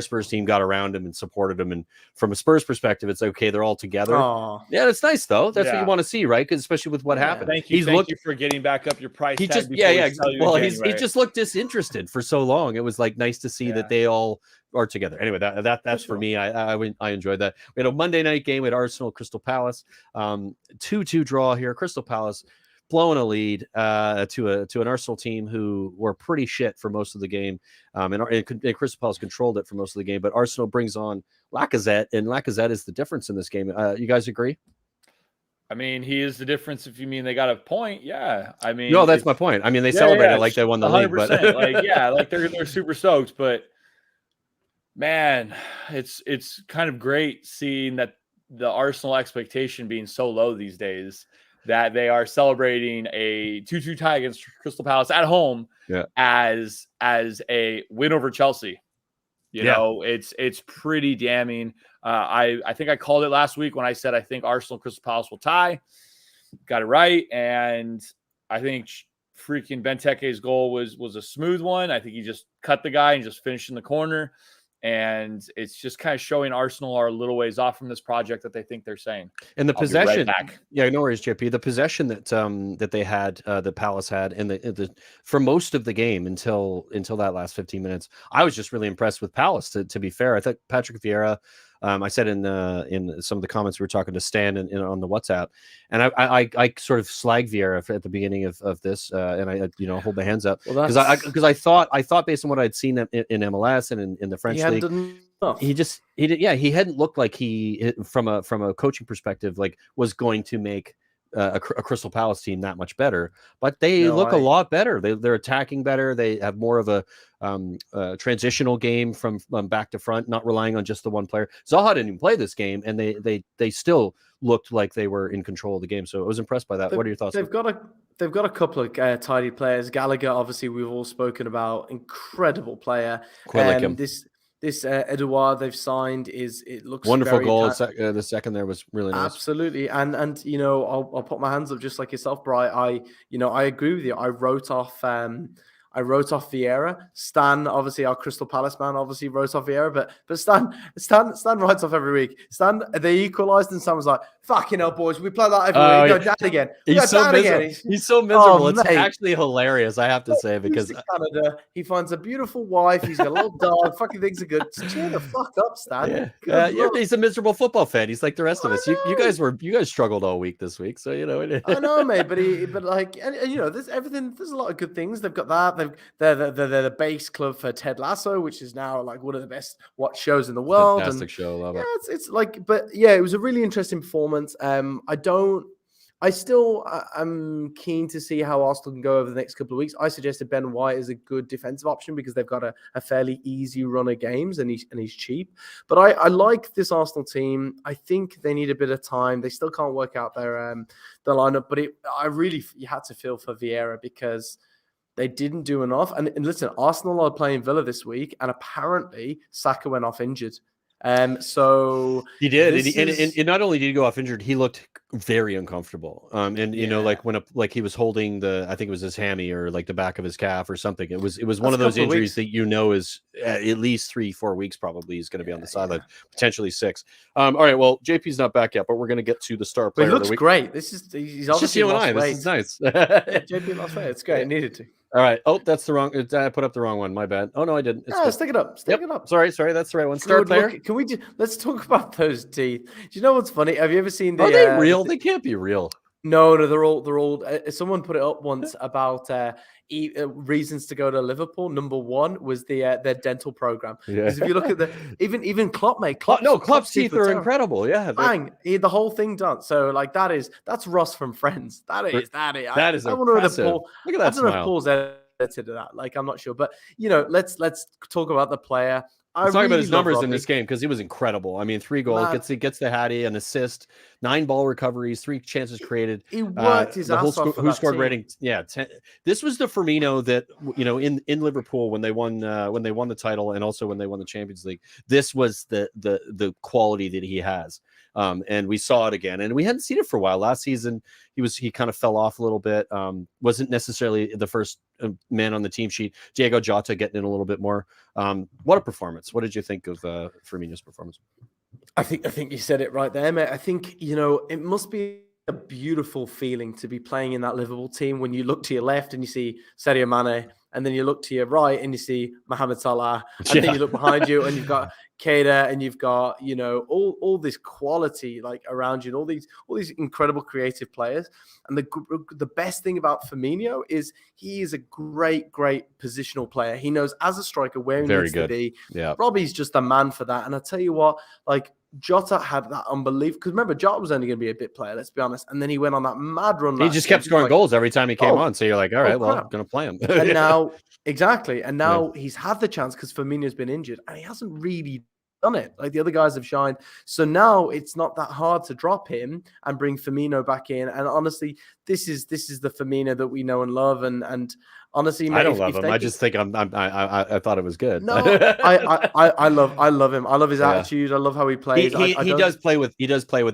Spurs team got around him and supported him. And from a Spurs perspective, it's okay. They're all together. Aww. Yeah, it's nice though. That's what you want to see, right? Because especially with what happened. Thank you for getting back up your price. He just he just looked disinterested for so long. It was like nice to see that they all are together. Anyway, that's for me. I enjoyed that. We had a Monday night game with Arsenal Crystal Palace. 2-2 draw here. Crystal Palace blowing a lead to an Arsenal team who were pretty shit for most of the game, and Crystal Palace controlled it for most of the game. But Arsenal brings on Lacazette, and Lacazette is the difference in this game. You guys agree? I mean, he is the difference. If you mean they got a point, yeah. I mean, no, that's my point. I mean, they celebrated like they won the league, but like they're super stoked. But man, it's kind of great seeing that the Arsenal expectation being so low these days, that they are celebrating a 2-2 tie against Crystal Palace at home as a win over Chelsea. You know, it's pretty damning. I think I called it last week when I said I think Arsenal Crystal Palace will tie. Got it right. And I think freaking Benteke's goal was a smooth one. I think he just cut the guy and just finished in the corner. And it's just kind of showing Arsenal are a little ways off from this project that they think they're saying. And the possession, no worries, JP. The possession that they had, the Palace had, and the for most of the game until that last 15 minutes, I was just really impressed with Palace. To be fair, I thought Patrick Vieira. I said in some of the comments we were talking to Stan on the WhatsApp, and I sort of slag Vieira at the beginning of this, and I hold my hands up because I thought based on what I'd seen in MLS and in the French league, he hadn't looked like he from a coaching perspective like was going to make a Crystal Palace team that much better, but they look a lot better. They're attacking better. They have more of a transitional game from back to front, not relying on just the one player. Zaha didn't even play this game, and they still looked like they were in control of the game. So I was impressed by that. What are your thoughts? They've got a couple of tidy players. Gallagher, obviously, we've all spoken about, incredible player. This Edouard they've signed it looks wonderful goal. The second there was really nice. Absolutely, and I'll put my hands up just like yourself, Bri. I agree with you. I wrote off Vieira. Stan, obviously our Crystal Palace man, obviously wrote off Vieira, but Stan writes off every week. They equalised, and Stan was like, "Fucking hell, boys, we play that every week. Go down again." He's so miserable. He's so miserable. It's actually hilarious, I have to say, because Canada, he finds a beautiful wife. He's got a little dog. Fucking things are good. Cheer the fuck up, Stan. He's a miserable football fan. He's like the rest of us. You guys struggled all week this week, so I know, mate. But there's everything. There's a lot of good things. They've got that. They're the base club for Ted Lasso, which is now like one of the best shows in the world. Fantastic show, love it. It's like, but yeah, it was a really interesting performance. I'm keen to see how Arsenal can go over the next couple of weeks. I suggested Ben White is a good defensive option because they've got a fairly easy run of games and he's cheap. But I like this Arsenal team. I think they need a bit of time. They still can't work out their lineup, but you had to feel for Vieira because they didn't do enough. And listen, Arsenal are playing Villa this week, and apparently Saka went off injured. So he did, and not only did he go off injured, he looked very uncomfortable. Like he was holding I think it was his hammy or like the back of his calf or something. It was one of those injuries that is at least 3-4 weeks probably he's going to be on the sideline, potentially 6. All right, well, JP's not back yet, but we're going to get to the star player. But he looks great. He's obviously lost weight. This is nice. JP lost weight. It's great. He needed to. All right. Oh, that's the wrong. I put up the wrong one. My bad. Oh no, I didn't. Stick it up. Stick it up. Sorry. That's the right one. Star player. Can we let's talk about those teeth? Do you know what's funny? Have you ever seen the? Are they real? They can't be real. No, they're all. Someone put it up once about reasons to go to Liverpool. Number one was their dental program. Because if you look at even Klopp, mate. Klopp's teeth are incredible. Yeah, bang, he had the whole thing done. So like that's Ross from Friends. That is. I wonder impressive. Look at that I don't smile. know if Paul's edited that. Like I'm not sure, but let's talk about the player. Let's talk about his numbers in this game because he was incredible. I mean, 3 goals, gets the Hattie, an assist, 9 ball recoveries, 3 chances created. He worked his ass off. Who scored rating? Yeah, 10. This was the Firmino that in Liverpool when they won the title and also when they won the Champions League. This was the quality that he has. And we saw it again, and we hadn't seen it for a while. Last season, he kind of fell off a little bit. Wasn't necessarily the first man on the team sheet. Diego Jota getting in a little bit more. What a performance! What did you think of Firmino's performance? I think you said it right there, mate. I think it must be a beautiful feeling to be playing in that Liverpool team when you look to your left and you see Sadio Mane, and then you look to your right and you see Mohamed Salah, and then you look behind you and you've got Keita, and you've got all this quality like around you, and all these incredible creative players. And the best thing about Firmino is he is a great positional player. He knows as a striker where he needs to be. Yeah, Robbie's just a man for that. And I tell you what, like Jota had that unbelievable, because remember Jota was only going to be a bit player, let's be honest, and then he went on that mad run. He just kept scoring goals every time he came on, so you're like, all right, well, I'm going to play him. And now he's had the chance because Firmino's been injured and he hasn't really done it like the other guys have shined. So now it's not that hard to drop him and bring Firmino back in. And honestly, this is the Firmino that we know and love. And honestly, mate, I don't love him. I just think I thought it was good. No, I love him. I love his attitude. I love how he plays. He does play with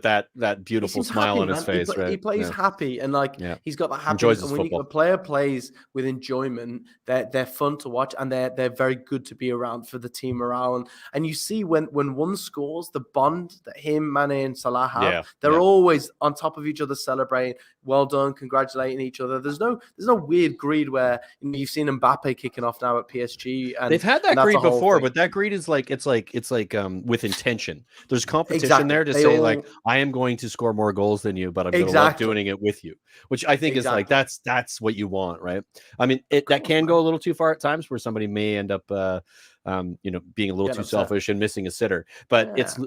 that beautiful smile happy, on his face. He plays happy, and he's got that happiness. And when a player plays with enjoyment, they're fun to watch, and they're very good to be around for the team morale. And you see when one scores, the bond that him, Mane, and Salah have, they're always on top of each other, celebrating. Well done, congratulating each other. There's no weird greed where you've seen Mbappe kicking off now at PSG, and they've had that greed before, but that greed is like with intention. There's competition there to say like, I am going to score more goals than you, but I'm going to love doing it with you, which I think is like that's what you want, right? I mean, that can go a little too far at times where somebody may end up being a little too selfish and missing a sitter. But it's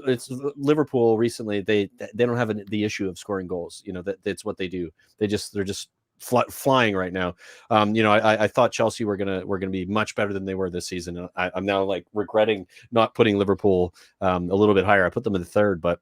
Liverpool recently. They don't have the issue of scoring goals. That's what they do. They're just flying right now. I thought Chelsea were gonna be much better than they were this season. And I'm now like regretting not putting Liverpool a little bit higher. I put them in the third, but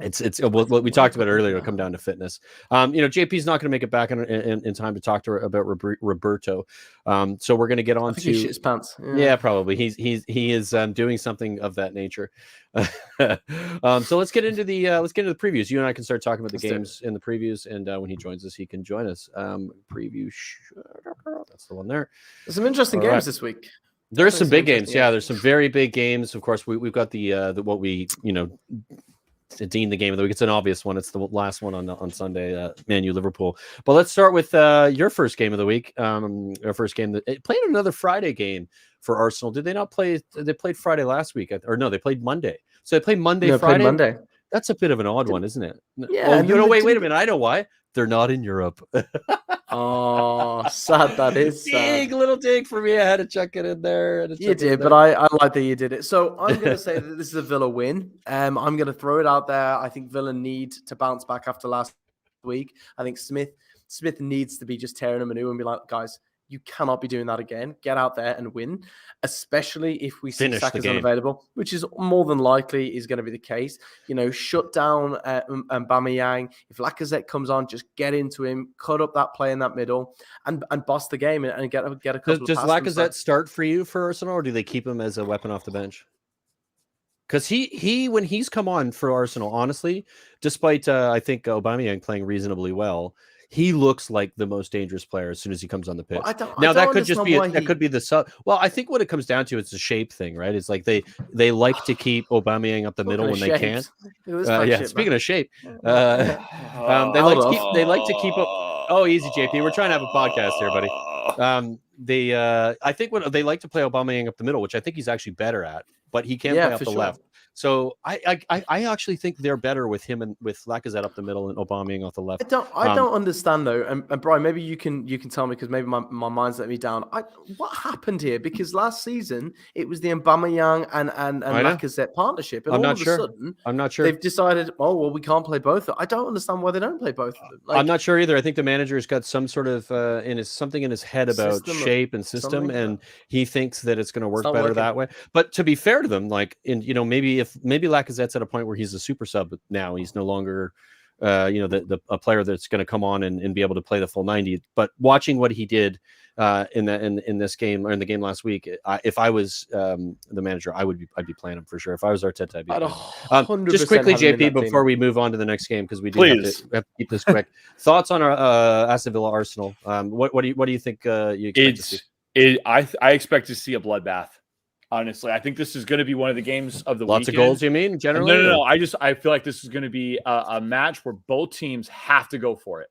it's what we talked about earlier. It'll come down to fitness. JP's not going to make it back in time to talk to her about Roberto. So we're going to get on to he shit his pants. Yeah, probably. He is doing something of that nature. So let's get into the previews. You and I can start talking about the games in the previews, and when he joins us, he can join us. Preview. That's the one there. There's some interesting games this week. There's some big games. Yeah, there's some very big games. Of course, we've got the what we deem the game of the week. It's an obvious one. It's the last one on Sunday, Man U Liverpool. But let's start with your first game of the week. Our first game that played another Friday game for Arsenal. Did they not play? They played Friday last week, or no? They played Monday. So they played Monday, Friday. Monday. That's a bit of an odd one, isn't it? Yeah. Oh, wait a minute. I know why. They're not in Europe. Oh, sad. That is sad. Little dig for me. I had to chuck it in there. You did, but I like that you did it. So I'm going to say that this is a Villa win. I'm going to throw it out there. I think Villa need to bounce back after last week. I think Smith needs to be just tearing them a new and be like, guys, you cannot be doing that again. Get out there and win, especially if we see Saka's unavailable, which is more than likely is going to be the case. Shut down Aubameyang. If Lacazette comes on, just get into him, cut up that play in that middle, and boss the game and get a couple. Does Lacazette start for you for Arsenal, or do they keep him as a weapon off the bench? Because he when he's come on for Arsenal, honestly, despite I think Aubameyang playing reasonably well, he looks like the most dangerous player as soon as he comes on the pitch. That could just be that could be the sub. Well, I think what it comes down to is the shape thing, right? It's like they like to keep Aubameyang up the middle when they can. Speaking of shape, they like to keep. Oh, easy, JP. We're trying to have a podcast here, buddy. I think what they like to play Aubameyang up the middle, which I think he's actually better at, but he can play up the left. So I actually think they're better with him and with Lacazette up the middle and Aubameyang off the left. I don't understand though, and Brian, maybe you can tell me because maybe my mind's let me down. What happened here? Because last season it was the Aubameyang and Lacazette partnership, and all of a sudden I'm not sure they've decided, oh well, we can't play both. I don't understand why they don't play both of them. I'm not sure either. I think the manager's got some sort of something in his head about shape and system, and he thinks that it's going to work better that way. But to be fair to them, like maybe Lacazette's at a point where he's a super sub now, he's no longer a player that's going to come on and be able to play the full 90. But watching what he did in this game or in the game last week, if I was the manager, I'd be playing him for sure. If I was Arteta, I'd be playing him. Just quickly, JP, before we move on to the next game, because we do have to keep this quick. Thoughts on our Aston Villa Arsenal? What do you think you expect to see? I expect to see a bloodbath. Honestly, I think this is going to be one of the games of the weekend. Lots of goals, you mean? Generally, no. I feel like this is going to be a match where both teams have to go for it.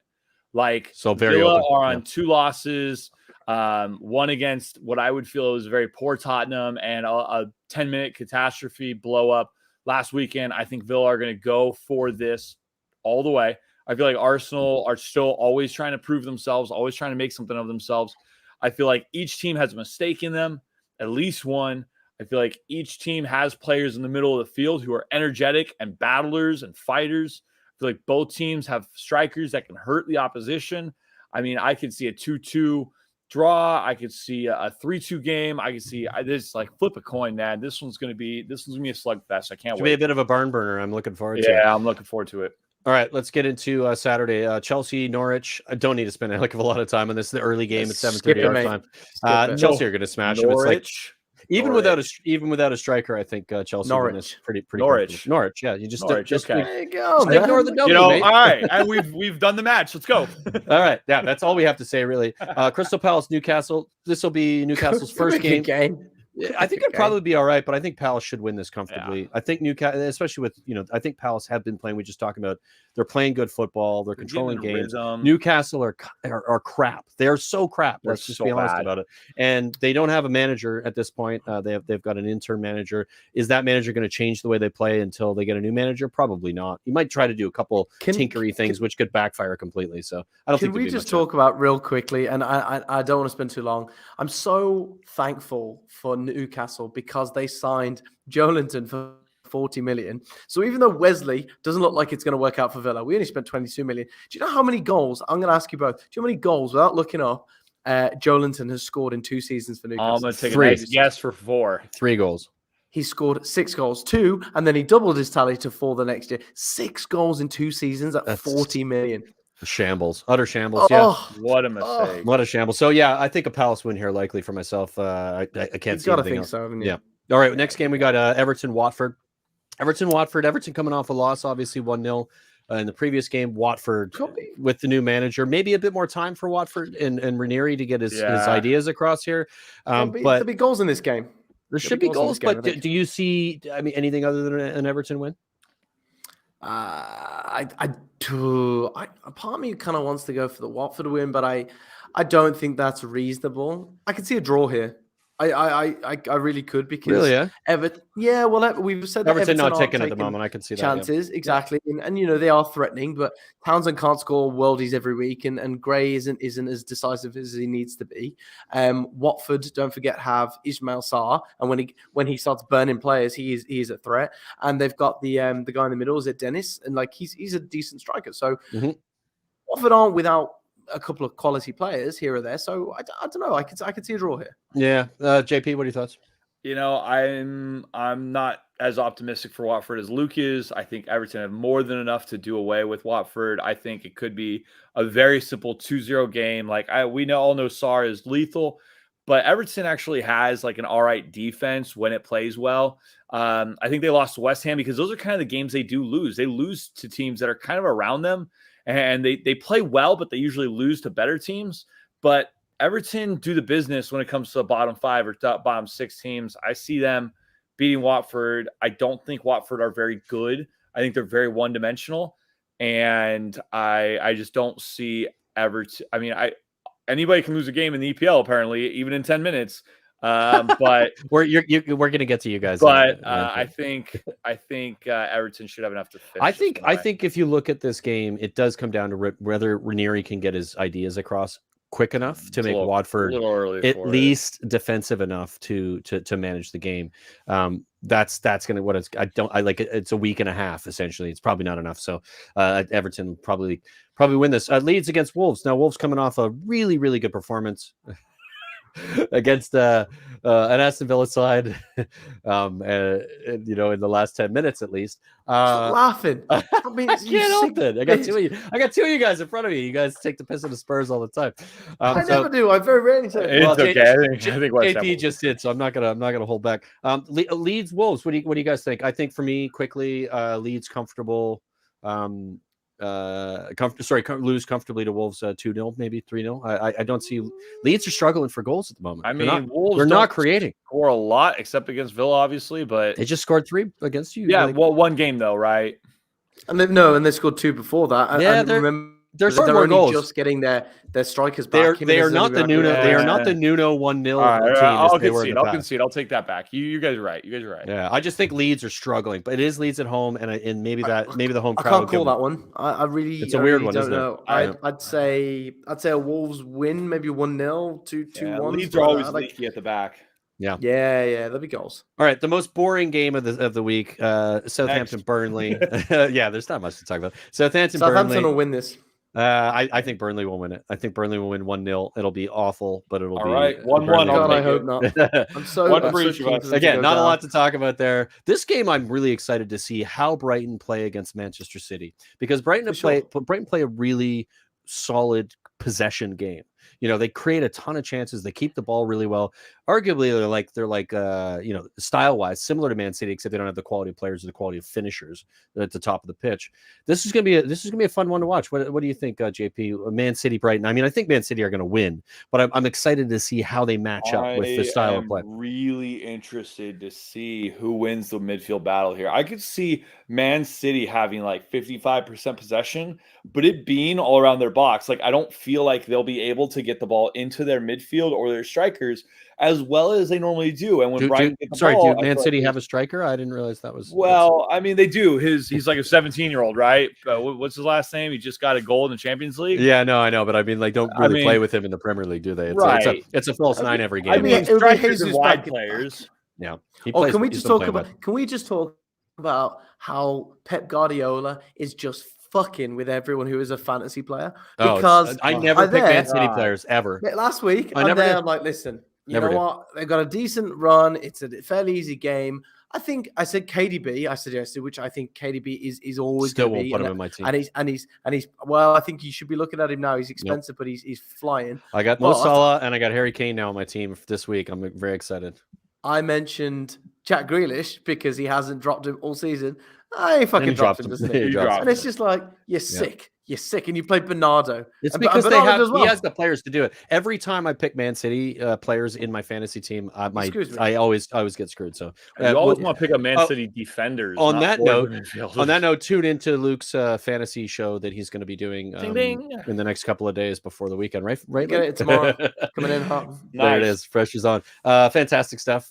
Like, so very Villa open. are on 2 losses, one against what I would feel is a very poor Tottenham and a 10-minute catastrophe blow up last weekend. I think Villa are going to go for this all the way. I feel like Arsenal are still always trying to prove themselves, always trying to make something of themselves. I feel like each team has a mistake in them. At least one. I feel like each team has players in the middle of the field who are energetic and battlers and fighters. I feel like both teams have strikers that can hurt the opposition. I mean, I could see a 2-2 draw. I could see a 3-2 game. I could see this, like, flip a coin, man. This one's gonna be a slugfest. I can't wait. Be a bit of a barn burner. I'm looking forward to it. Yeah, I'm looking forward to it. All right, let's get into Saturday. Chelsea, Norwich. I don't need to spend a heck of a lot of time on this. The early game at 7:30 our time. Chelsea are going to smash them. It's like even without a striker, I think Chelsea win this pretty. Norwich, yeah. You just okay. There you go, just ignore the W. All right, and we've done the match. Let's go. All right, yeah, that's all we have to say really. Crystal Palace, Newcastle. This will be Newcastle's first game. I think it'd probably be all right, but I think Palace should win this comfortably. Yeah. I think Newcastle, especially with, I think Palace have been playing. We just talking about they're playing good football. They're controlling games. Newcastle are crap. They're so crap. Let's just be honest about it. And they don't have a manager at this point. They've got an interim manager. Is that manager going to change the way they play until they get a new manager? Probably not. You might try to do a couple tinkery things, which could backfire completely. So I don't think. Can we just talk about real quickly? And I don't want to spend too long. I'm so thankful for Newcastle because they signed Joelinton for 40 million. So even though Wesley doesn't look like it's going to work out for Villa, we only spent 22 million. Do you know how many goals? I'm going to ask you both. Do you know how many goals, without looking up, Joelinton has scored in 2 seasons for Newcastle? I'm going to take a nice guess for 4. 3 goals. He scored 6 goals, 2, and then he doubled his tally to 4 the next year. 6 goals in 2 seasons at 40 million. Shambles, utter shambles. Yeah, what a mistake! What a shambles. So yeah, I think a Palace win here likely for myself. I can't see anything else. So, yeah. All right. Next game we got Everton Watford. Everton coming off a loss, obviously 1-0 in the previous game. Watford with the new manager, maybe a bit more time for Watford and Ranieri to get his ideas across here. But there'll be goals in this game. There should be goals, but do you see? I mean, anything other than an Everton win? Part of me kind of wants to go for the Watford win, but I don't think that's reasonable. I could see a draw here. I really could because Everton. Yeah, well, we've said that Everton not ticking at the moment. I can see that chances exactly, and they are threatening, but Townsend can't score worldies every week, and Gray isn't as decisive as he needs to be. Watford, don't forget, have Ismail Sarr, and when he starts burning players, he is a threat. And they've got the guy in the middle, is it Dennis, and like he's a decent striker. So Watford aren't without a couple of quality players here or there, so I don't know. I could see a draw here. Yeah, JP, what are your thoughts? I'm not as optimistic for Watford as Luke is. I think Everton have more than enough to do away with Watford. I think it could be a very simple 2-0 game. Like we all know Sarr is lethal, but Everton actually has like an all right defense when it plays well. I think they lost to West Ham because those are kind of the games they do lose. They lose to teams that are kind of around them. And they play well, but they usually lose to better teams. But Everton do the business when it comes to the bottom 5 or bottom 6 teams. I see them beating Watford. I don't think Watford are very good. I think they're very one-dimensional. And I just don't see Everton. I mean, anybody can lose a game in the EPL apparently, even in 10 minutes. But we're going to get to you guys. But I think Everton should have enough to finish. I think if you look at this game, it does come down to whether Ranieri can get his ideas across quick enough to make Watford at least defensive enough to manage the game. That's going to what it's. I like it. It's a week and a half essentially. It's probably not enough. So Everton probably win this. Leeds against Wolves. Now Wolves coming off a really good performance against an Aston Villa side, in the last 10 minutes at least. Stop laughing. I can't help it. I got two of you guys in front of me. You guys take the piss of the Spurs all the time. I never do. I very rarely say it. It's okay. I think JP just did, so I'm not gonna hold back. Leeds Wolves. What do you guys think? I think for me, quickly, Leeds comfortable. Lose comfortably to Wolves 2-0, maybe 3-0. I don't see Leeds are struggling for goals at the moment. I mean, Wolves they're not creating. Score a lot except against Villa, obviously, but they just scored 3 against you. Yeah, well, one game though, right? And they scored 2 before that. Yeah, they're only goals. Just getting their strikers back. They are not the Nuno. They are not the Nuno 1-0 team. I'll concede. I'll take that back. You guys are right. Yeah, I just think Leeds are struggling, but it is Leeds at home, and maybe the home crowd. I can't call that one. I really. It's a weird one, don't isn't know. it? I'd say a Wolves win, maybe 1-0, 2-1. Leeds are always leaky at the back. Yeah, there'll be goals. All right, the most boring game of the week, Southampton Burnley. Yeah, there's not much to talk about. Southampton will win this. I think Burnley will win it. I think Burnley will win 1-0. It'll be awful, but it'll be all right. 1-1. God, I hope not. I'm so again, not a lot to talk about there. This game, I'm really excited to see how Brighton play against Manchester City, because Brighton play a really solid possession game. They create a ton of chances. They keep the ball really well. Arguably, they're like style-wise similar to Man City, except they don't have the quality of players or the quality of finishers at the top of the pitch. This is gonna be a fun one to watch. What do you think, JP? Man City, Brighton. I mean, I think Man City are going to win, but I'm excited to see how they match up with the style of play. I'm really interested to see who wins the midfield battle here. I could see Man City having like 55% possession, but it being all around their box. Like, I don't feel like they'll be able to get the ball into their midfield or their strikers as well as they normally do. And when Brighton do Man City have a striker? I didn't realize that was. Well, I mean, they do. He's like a 17-year-old, right? What's his last name? He just got a goal in the Champions League. Yeah, no, I know, but I mean, like, don't really play with him in the Premier League, do they? It's a false 9 every game. I mean, strikers and wide players. Yeah. Can we just talk about how Pep Guardiola is just fucking with everyone who is a fantasy player? Because I never pick Man City players ever. Last week, I'm like, listen, you know what? They've got a decent run. It's a fairly easy game. I think I said KDB. I suggested, which I think KDB is always still going to be. Won't put him in my team. And he's well. I think you should be looking at him now. He's expensive, but he's flying. I got Mo Salah and I got Harry Kane now on my team this week. I'm very excited. I mentioned Jack Grealish because he hasn't dropped him all season. I fucking dropped him, doesn't he? And it's just like, you're sick. You're sick, and you play Bernardo. It's because he has the players to do it. Every time I pick Man City players in my fantasy team, I always get screwed. So you always want to pick up Man City defenders. On that note, tune into Luke's fantasy show that he's going to be doing in the next couple of days before the weekend. Right? Get it tomorrow. Coming in hot. There it is. Fresh is on. Fantastic stuff.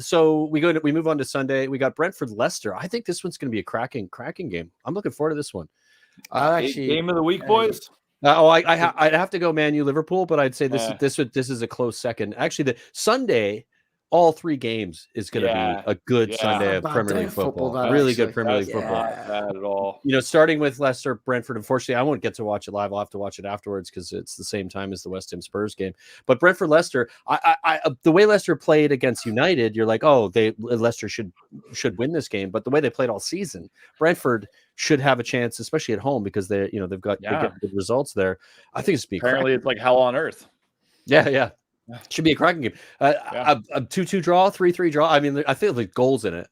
So we move on to Sunday. We got Brentford Leicester. I think this one's going to be a cracking game. I'm looking forward to this one. Game of the week, boys. I'd have to go Man U Liverpool, but I'd say this is a close second. Actually, the Sunday, all 3 games is going to be a good Sunday of Premier League football. Really good Premier League football. Not bad at all. Starting with Leicester, Brentford. Unfortunately, I won't get to watch it live. I'll have to watch it afterwards because it's the same time as the West Ham Spurs game. But Brentford Leicester, the way Leicester played against United, you're like, Leicester should win this game. But the way they played all season, Brentford should have a chance, especially at home, because they've got good results there. I think it's apparently it's like hell on earth. Yeah. Should be a cracking game. A 2-2 draw, 3-3 draw. I mean, I feel like goals in it.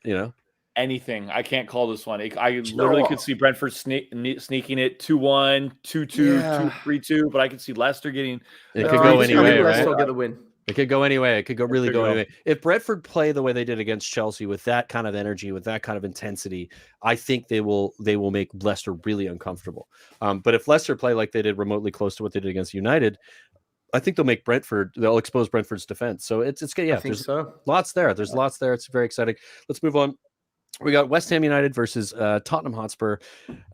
Anything. I can't call this one. I literally could see Brentford sneaking it 2-1, 2-2, 2-3-2. But I could see Leicester getting. It could go anyway, right? Leicester get the win. It could go anyway. It could go anyway. If Brentford play the way they did against Chelsea with that kind of energy, with that kind of intensity, I think they will make Leicester really uncomfortable. But if Leicester play like they did remotely close to what they did against United, I think they'll make Brentford. They'll expose Brentford's defense. So it's yeah. There's lots there. There's lots there. It's very exciting. Let's move on. We got West Ham United versus Tottenham Hotspur.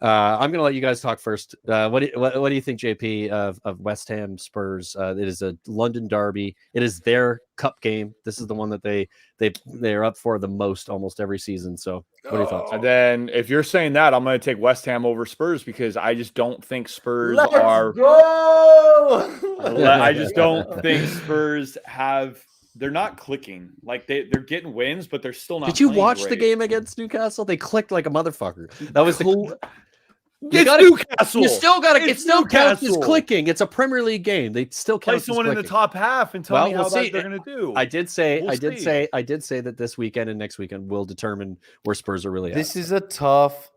I'm going to let you guys talk first. What do you think, JP, of West Ham Spurs? It is a London derby. It is their cup game. This is the one that they're up for the most almost every season. So, what are your thoughts? And then, if you're saying that, I'm going to take West Ham over Spurs because I just don't think Spurs are. Go! I just don't think Spurs have. They're not clicking. Like they're getting wins, but they're still not. Did you watch great. the game against Newcastle? They clicked like a motherfucker. That was Newcastle. You still got to. It still counts as clicking. It's a Premier League game. They still count. Play someone in the top half and tell me how they're going to do. I did say that this weekend and next weekend will determine where Spurs are really at. This is a tough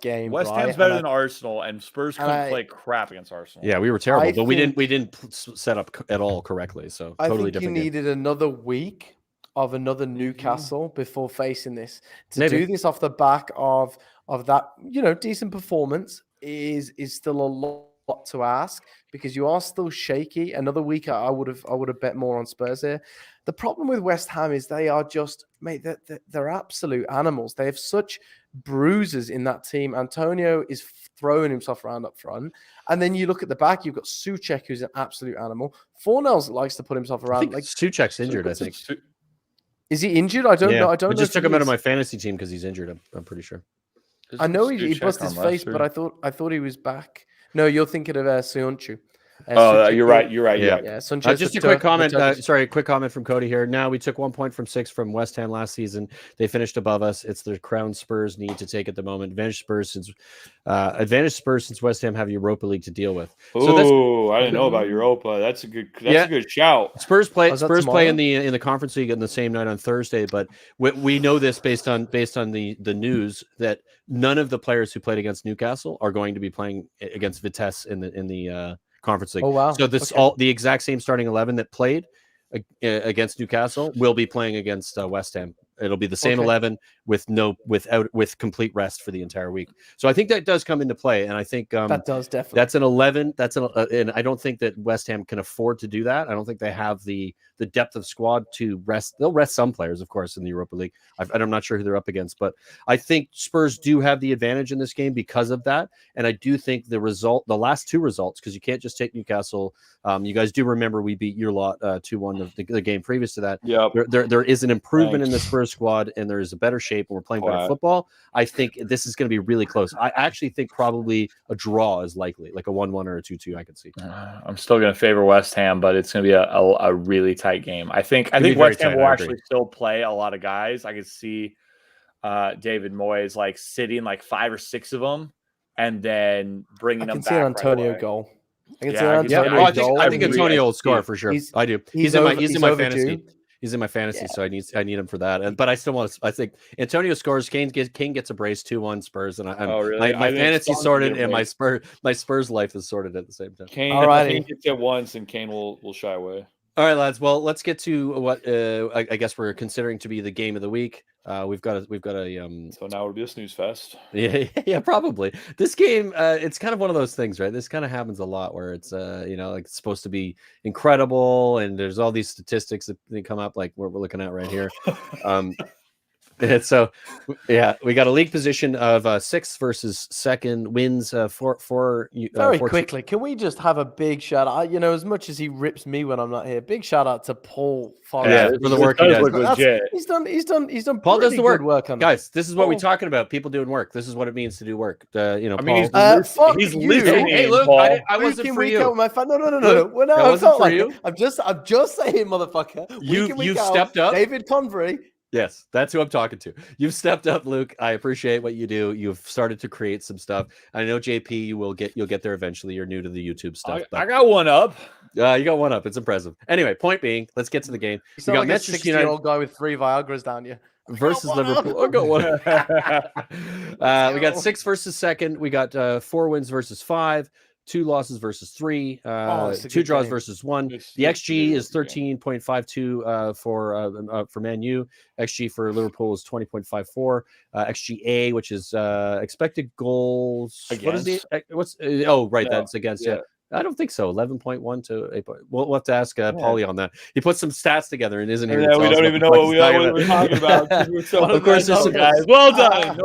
game. West Ham's better than Arsenal, and Spurs couldn't play crap against Arsenal. Yeah, we were terrible, but we didn't set up at all correctly. So totally different. You needed another week of another Newcastle before facing this. To do this off the back of that, decent performance is still a lot to ask because you are still shaky. Another week, I would have bet more on Spurs here. The problem with West Ham is they are just, mate, they're absolute animals. They have such bruises in that team. Antonio is throwing himself around up front. And then you look at the back, you've got Souček, who's an absolute animal. Fornells likes to put himself around. Like Souček's injured, I think. Is he injured? I don't know. I just took him out of my fantasy team because he's injured. I'm pretty sure. I know he busted his face, but I thought he was back. No, you're thinking of Söyüncü. You're right. Yeah. Just a quick comment. A quick comment from Cody here. Now we took 1 point from 6 from West Ham last season. They finished above us. It's the crown Spurs need to take at the moment. Advantage Spurs since West Ham have Europa League to deal with. Oh, I didn't know about Europa. That's a good shout. Spurs play in the Conference League on the same night on Thursday. But we know this based on the news that none of the players who played against Newcastle are going to be playing against Vitesse in the Conference League. Oh wow! So all the exact same starting 11 that played against Newcastle will be playing against West Ham. It'll be the same 11 with complete rest for the entire week. So I think that does come into play, and I think that does definitely. That's an 11. And I don't think that West Ham can afford to do that. I don't think they have the depth of squad to rest. They'll rest some players, of course, in the Europa League. I'm not sure who they're up against, but I think Spurs do have the advantage in this game because of that. And I do think the last two results, because you can't just take Newcastle. You guys do remember we beat your lot 2-1 of the game previous to that. Yeah, there is an improvement in the Spurs squad, and there is a better shape, and we're playing better football. I think this is going to be really close. I actually think probably a draw is likely, like a 1-1 or a 2-2. I could see. I'm still going to favor West Ham, but it's going to be a really tight game. I think West Ham will actually still play a lot of guys. I could see David Moyes like sitting like 5 or 6 of them, and then bringing them back. I can see an Antonio goal. I think Antonio will score for sure. I do. He's in my fantasy. He's in my fantasy, so I need him for that. But I still want to. I think Antonio scores. Kane gets a brace 2-1 Spurs, and my fantasy sorted, and my Spurs life is sorted at the same time. Kane gets it once, and Kane will shy away. All right, lads. Well, let's get to what I guess we're considering to be the game of the week. We've got a So now it'll be a snooze fest. Yeah, probably. This game, it's kind of one of those things, right? This kind of happens a lot where it's like it's supposed to be incredible, and there's all these statistics that they come up like what we're looking at right here. And so, we got a league position of 6th versus 2nd, wins very quickly. Can we just have a big shout out? As much as he rips me when I'm not here, big shout out to Paul Forrest. For the work he does. He's done. Paul does the work. On guys. This is what we're talking about. People doing work. This is what it means to do work. Paul, he's listening. Hey, look, I wasn't for you. No. I'm just saying, motherfucker. You stepped up, David Convery. Yes, that's who I'm talking to. You've stepped up, Luke. I appreciate what you do. You've started to create some stuff. I know, JP, you'll get there eventually. You're new to the YouTube stuff. I got one up. You got one up. It's impressive. Anyway, point being, let's get to the game. You got like a 60-year-old guy with 3 Viagras down you. Versus Liverpool. I got one. We got 6 versus 2nd. We got 4 wins versus 5. 2 losses versus 3, 2 draws versus 1. The XG is 13.52 for Man U. XG for Liverpool is 20.54. XGA, which is expected goals. Against. What is the? That's against. Yeah. I don't think so. 11.1 to 8. We'll have to ask Paulie on that. He put some stats together and isn't here. Yeah, we don't even know what we're talking about. Of course, there's some guys. Well done.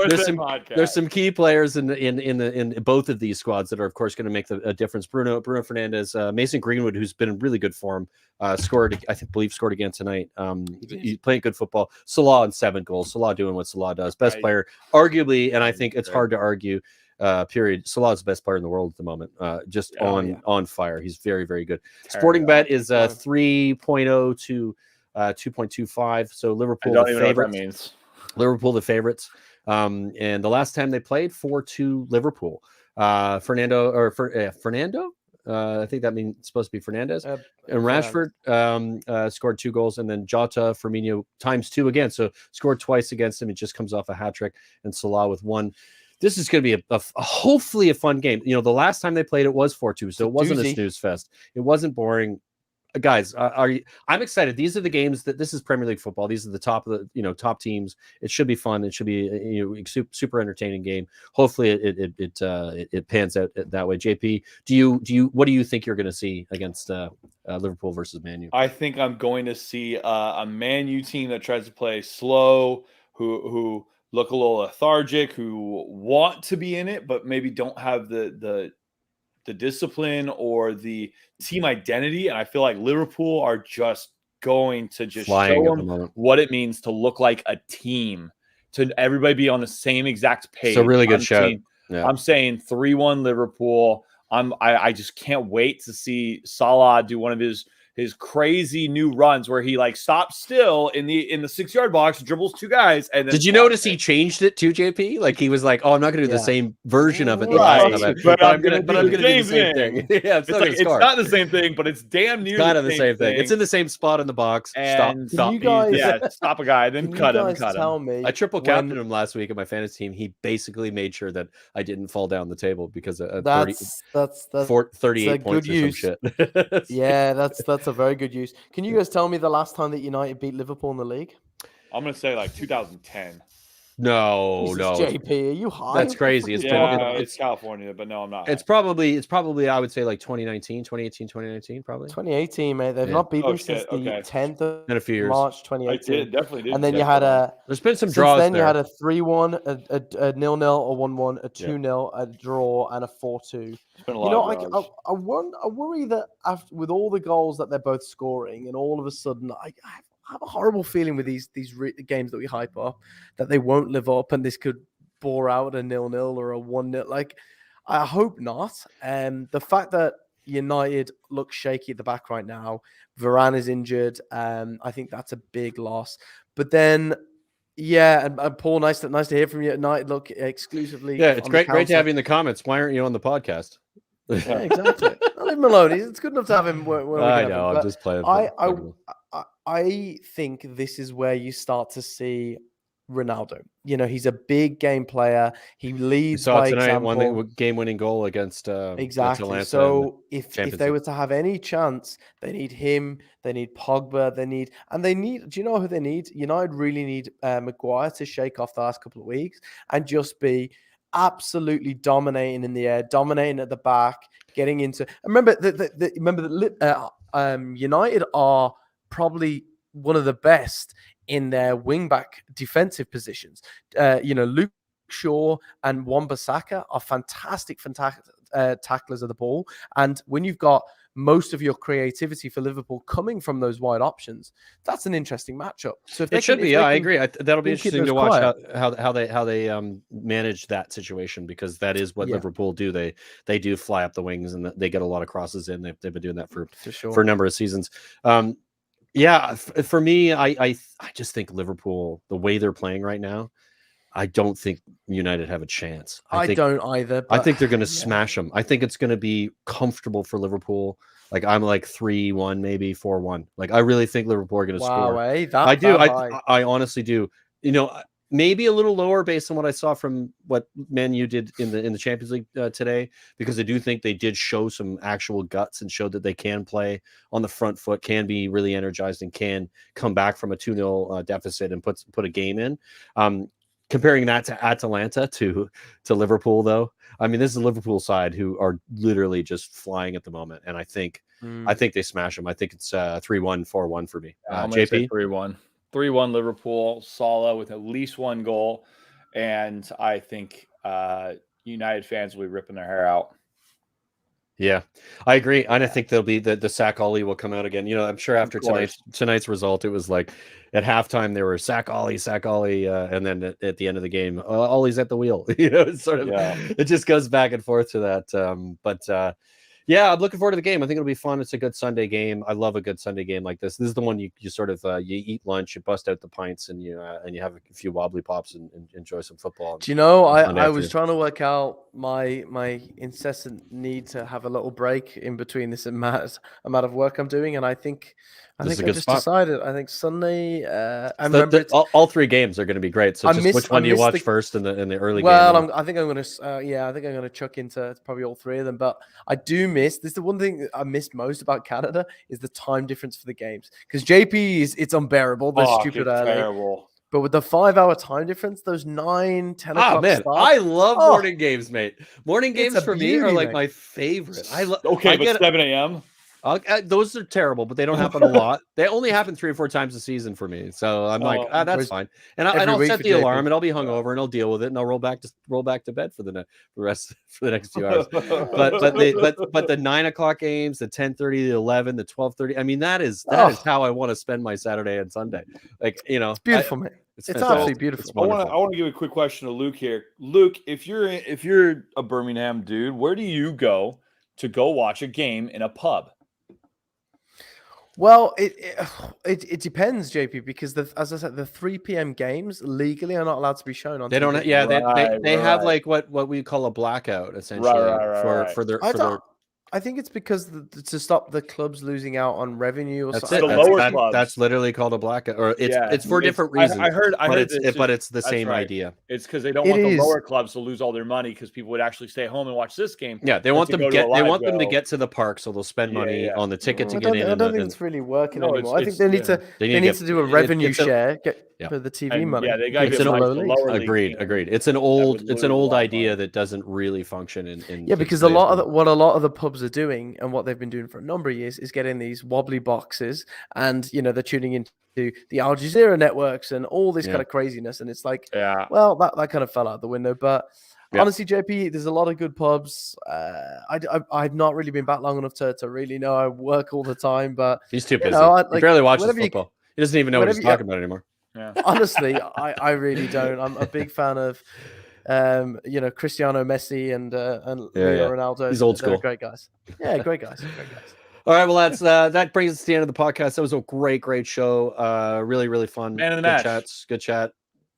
There's some key players in both of these squads that are, of course, going to make a difference. Bruno Fernandes, Mason Greenwood, who's been in really good form, scored again tonight. He's playing good football. Salah on 7 goals. Salah doing what Salah does. Best player, arguably, and I think it's hard to argue. Period. Salah is the best player in the world at the moment. Just on fire. He's very, very good. Sporting bet is 3.0 to 2.25. So Liverpool the favorites. Liverpool the favorites. And the last time they played 4-2 Liverpool. Fernando. I think that means supposed to be Fernandez. And Rashford scored 2 goals, and then Jota, Firmino ×2 again. So scored twice against him. It just comes off a hat trick, and Salah with 1. This is going to be a hopefully a fun game. The last time they played it was 4-2, so it wasn't a snooze fest. It wasn't boring. Guys, I'm excited. These are the games this is Premier League football. These are the top of the top teams. It should be fun. It should be super entertaining game. Hopefully it pans out that way. JP, what do you think you're going to see against Liverpool versus Man U? I think I'm going to see a Man U team that tries to play slow, who look a little lethargic, who want to be in it, but maybe don't have the discipline or the team identity. And I feel like Liverpool are just going to just show them what it means to look like a team, to everybody be on the same exact page. It's a really good show. I'm saying 3-1 Liverpool. I just can't wait to see Salah do one of his crazy new runs where he stops still in the 6-yard box, dribbles 2 guys, and then did you notice he changed it too, JP? Like he was like, "Oh, I'm not going to do the same version of it, but I'm going to do the same thing." Yeah, it's not the same thing, but it's damn near kind of the same thing. It's in the same spot in the box. And stop a guy, then cut him. Tell me, I triple captained him last week in my fantasy team. He basically made sure that I didn't fall down the table because of 38 points or some shit. Yeah, that's a very good use. Can you guys tell me the last time that United beat Liverpool in the league? I'm going to say 2010. No. JP, are you high? That's crazy. It's California, but no, I'm not. It's probably I would say 2019, 2018, probably. 2018, mate. They've not beaten since the 10th of March 2018. Definitely did. And then you had there's been some draws. Then you had a 3-1, a 0-0, a 1-1, a 2-0, a draw, and a 4-2. It's been a lot of draws. I worry that with all the goals that they're both scoring, and all of a sudden, I have a horrible feeling with these games that we hype up that they won't live up, and this could bore out a 0-0 or a 1-0. I hope not. The fact that United look shaky at the back right now, Varane is injured. I think that's a big loss. But then, and Paul, nice to hear from you. United look exclusively. Yeah, it's great to have you in the comments. Why aren't you on the podcast? Yeah, exactly. I'll leave him alone. It's good enough to have him. I know. I'm just playing. I think this is where you start to see Ronaldo. He's a big game player. He leads by example. One game-winning goal against exactly. So if they were to have any chance, they need him. They need Pogba. They need. Do you know who they need? United really need Maguire to shake off the last couple of weeks and just be absolutely dominating in the air, dominating at the back, getting into. Remember that United are probably one of the best in their wing-back defensive positions. Luke Shaw and Wan-Bissaka are fantastic tacklers of the ball. And when you've got most of your creativity for Liverpool coming from those wide options, that's an interesting matchup. So if I agree. That'll be interesting to watch how they manage that situation, because that is what Liverpool do. They do fly up the wings and they get a lot of crosses in. They've been doing that for a number of seasons. For me, I just think Liverpool, the way they're playing right now, I don't think United have a chance. I don't either. I think they're going to smash them. I think it's going to be comfortable for Liverpool. I'm 3-1, maybe 4-1. I really think Liverpool are going to score. I do. I honestly do. Maybe a little lower based on what I saw from what Man U did in the Champions League today, because I do think they did show some actual guts and showed that they can play on the front foot, can be really energized, and can come back from a 2-0 deficit and put a game in. comparing that to Atalanta to Liverpool, though, I mean, this is a Liverpool side who are literally just flying at the moment, and I think they smash them. I think it's 3-1, 4-1 for me. I'm JP? say 3-1. 3-1 Liverpool, Salah with at least one goal, and I think United fans will be ripping their hair out. Yeah, I agree. And I think there'll be the sack Ollie will come out again. You know, I'm sure after tonight's result, it was like at halftime they were sack Ollie, and then at the end of the game, Ollie's at the wheel. You know, it's sort of it just goes back and forth to that. But yeah, I'm looking forward to the game. I think it'll be fun. It's a good Sunday game. I love a good Sunday game like this. This is the one you sort of you eat lunch, you bust out the pints, and you have a few wobbly pops and enjoy some football. Do you know, I was trying to work out my incessant need to have a little break in between this amount of work I'm doing, and I think I just decided. I think Sunday. All three games are going to be great. So which one do you watch first in the early game? Well, I think I'm going to chuck into probably all three of them. But I do miss. This is the one thing I miss most about Canada is the time difference for the games, because JP it's unbearable. They're stupid early. Terrible. But with the 5-hour time difference, those 9, 10 o'clock man, starts, I love morning games, mate. Morning games for me are like my favorite. But 7 a.m. Those are terrible, but they don't happen a lot. They only happen 3 or 4 times a season for me. So I'm that's fine. And I'll set the alarm, and I'll be hungover, and I'll deal with it, and I'll roll back to bed for the next few hours. but the 9 o'clock games, the 10:30, the 11, the 12:30. I mean, that is how I want to spend my Saturday and Sunday. Like, you know, it's beautiful, man. It's absolutely beautiful. I want to give a quick question to Luke here. Luke, if you're a Birmingham dude, where do you go to watch a game in a pub? Well, it depends, JP, because as I said, the 3 p.m. games legally are not allowed to be shown on. They don't. Yeah, they have like what we call a blackout essentially for their. I think it's because to stop the clubs losing out on revenue or that's something. That's literally called a blackout, or it's for different reasons. I heard but it's the same idea. It's because they don't want the lower clubs to lose all their money, because people would actually stay home and watch this game. Yeah, they want them to get to the park, so they'll spend money on the ticket to get in. I don't think it's really working anymore. I think they need to do a revenue share for the TV money. Yeah, they got to get the lower league. Agreed. It's an old idea that doesn't really function in. Yeah, because a lot of the pubs are doing, and what they've been doing for a number of years, is getting these wobbly boxes, and they're tuning into the Al Jazeera networks and all this kind of craziness, and it's like, well, that kind of fell out the window. But honestly, JP, there's a lot of good pubs. I've not really been back long enough to really know. I work all the time, but he's too busy. He barely watches football. He doesn't even know what he's talking about anymore. Yeah. Honestly, I really don't. I'm a big fan of Cristiano, Messi, and Leo Ronaldo. He's old school. They're great guys. Yeah, great guys. All right, well, that brings us to the end of the podcast. That was a great show. Really, really fun. Man of the match. Good chat.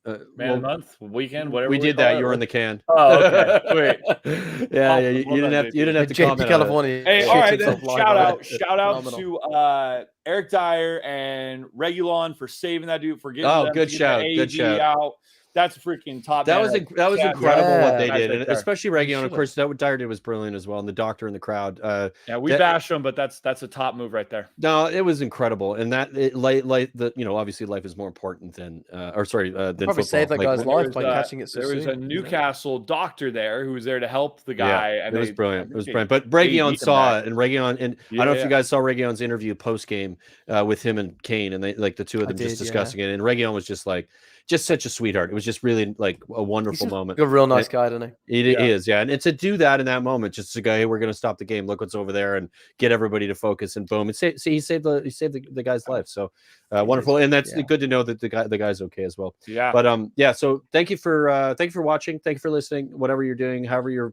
Man of the month, weekend, whatever. We did that. You were in the can. Oh, okay. Sweet. Yeah, you didn't have to comment. California. Hey, all right. Then shout out to Eric Dyer and Regulon for saving that dude, for getting them good to shout. Get good shout out. That's freaking top. That was incredible what they did, and especially Region. Of course, that what Dyer did was brilliant as well, and the doctor in the crowd. We bashed them, but that's a top move right there. No, it was incredible, and that obviously life is more important than than probably football. Saved that guy's life by catching it so soon. There was a Newcastle doctor there who was there to help the guy. And it was brilliant. It was brilliant. But Region saw it, and Region, and I don't know if you guys saw Region's interview post game with him and Kane, and they the two of them discussing it, and Region was just such a sweetheart. It was just really a wonderful moment. A real nice guy, doesn't he? He is, yeah. And to do that in that moment, just to go, hey, we're going to stop the game. Look what's over there, and get everybody to focus. And boom, and he saved the guy's life. So wonderful, and that's good to know that the guy's okay as well. Yeah. But so thank you for watching. Thank you for listening. Whatever you're doing, however you're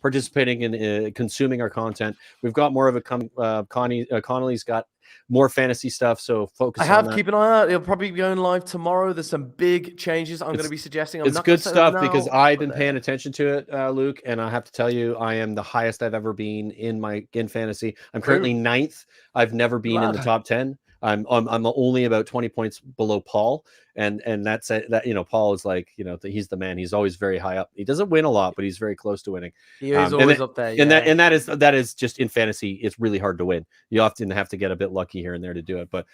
participating in consuming our content, we've got more of it coming. Connolly's got more fantasy stuff, so focus on that. Keep an eye out. It'll probably be going live tomorrow. There's some big changes I'm going to be suggesting. It's good stuff because I've been paying attention to it, Luke, and I have to tell you, I am the highest I've ever been in fantasy. I'm currently 9th. I've never been in the top 10. I'm only about 20 points below Paul, and that's that. Paul is like, he's the man. He's always very high up. He doesn't win a lot, but he's very close to winning. He is always up there. Yeah. And that is just in fantasy. It's really hard to win. You often have to get a bit lucky here and there to do it. But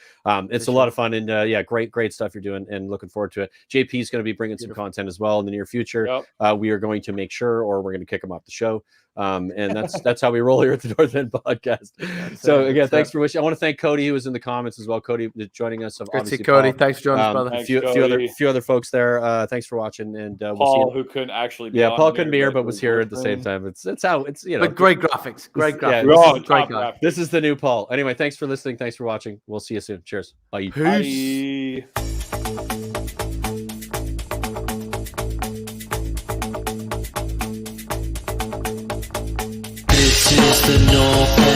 it's a lot of fun, and great stuff you're doing, and looking forward to it. JP is going to be bringing some content as well in the near future. Yep. We are going to make sure, or we're going to kick him off the show. And that's how we roll here at the North End Podcast. So again, thanks for wishing. I want to thank Cody, who was in the comments as well. Cody joining us. Good to see Cody. Thanks for joining us, brother. A few other folks there. Thanks for watching. And Paul, who couldn't actually be Paul couldn't be here, but was here at the same time. It's how it's But great graphics. Great graphics. Great guy. This is the new Paul. Anyway, thanks for listening. Thanks for watching. We'll see you soon. Cheers. Bye. Peace. Bye. This is the North End.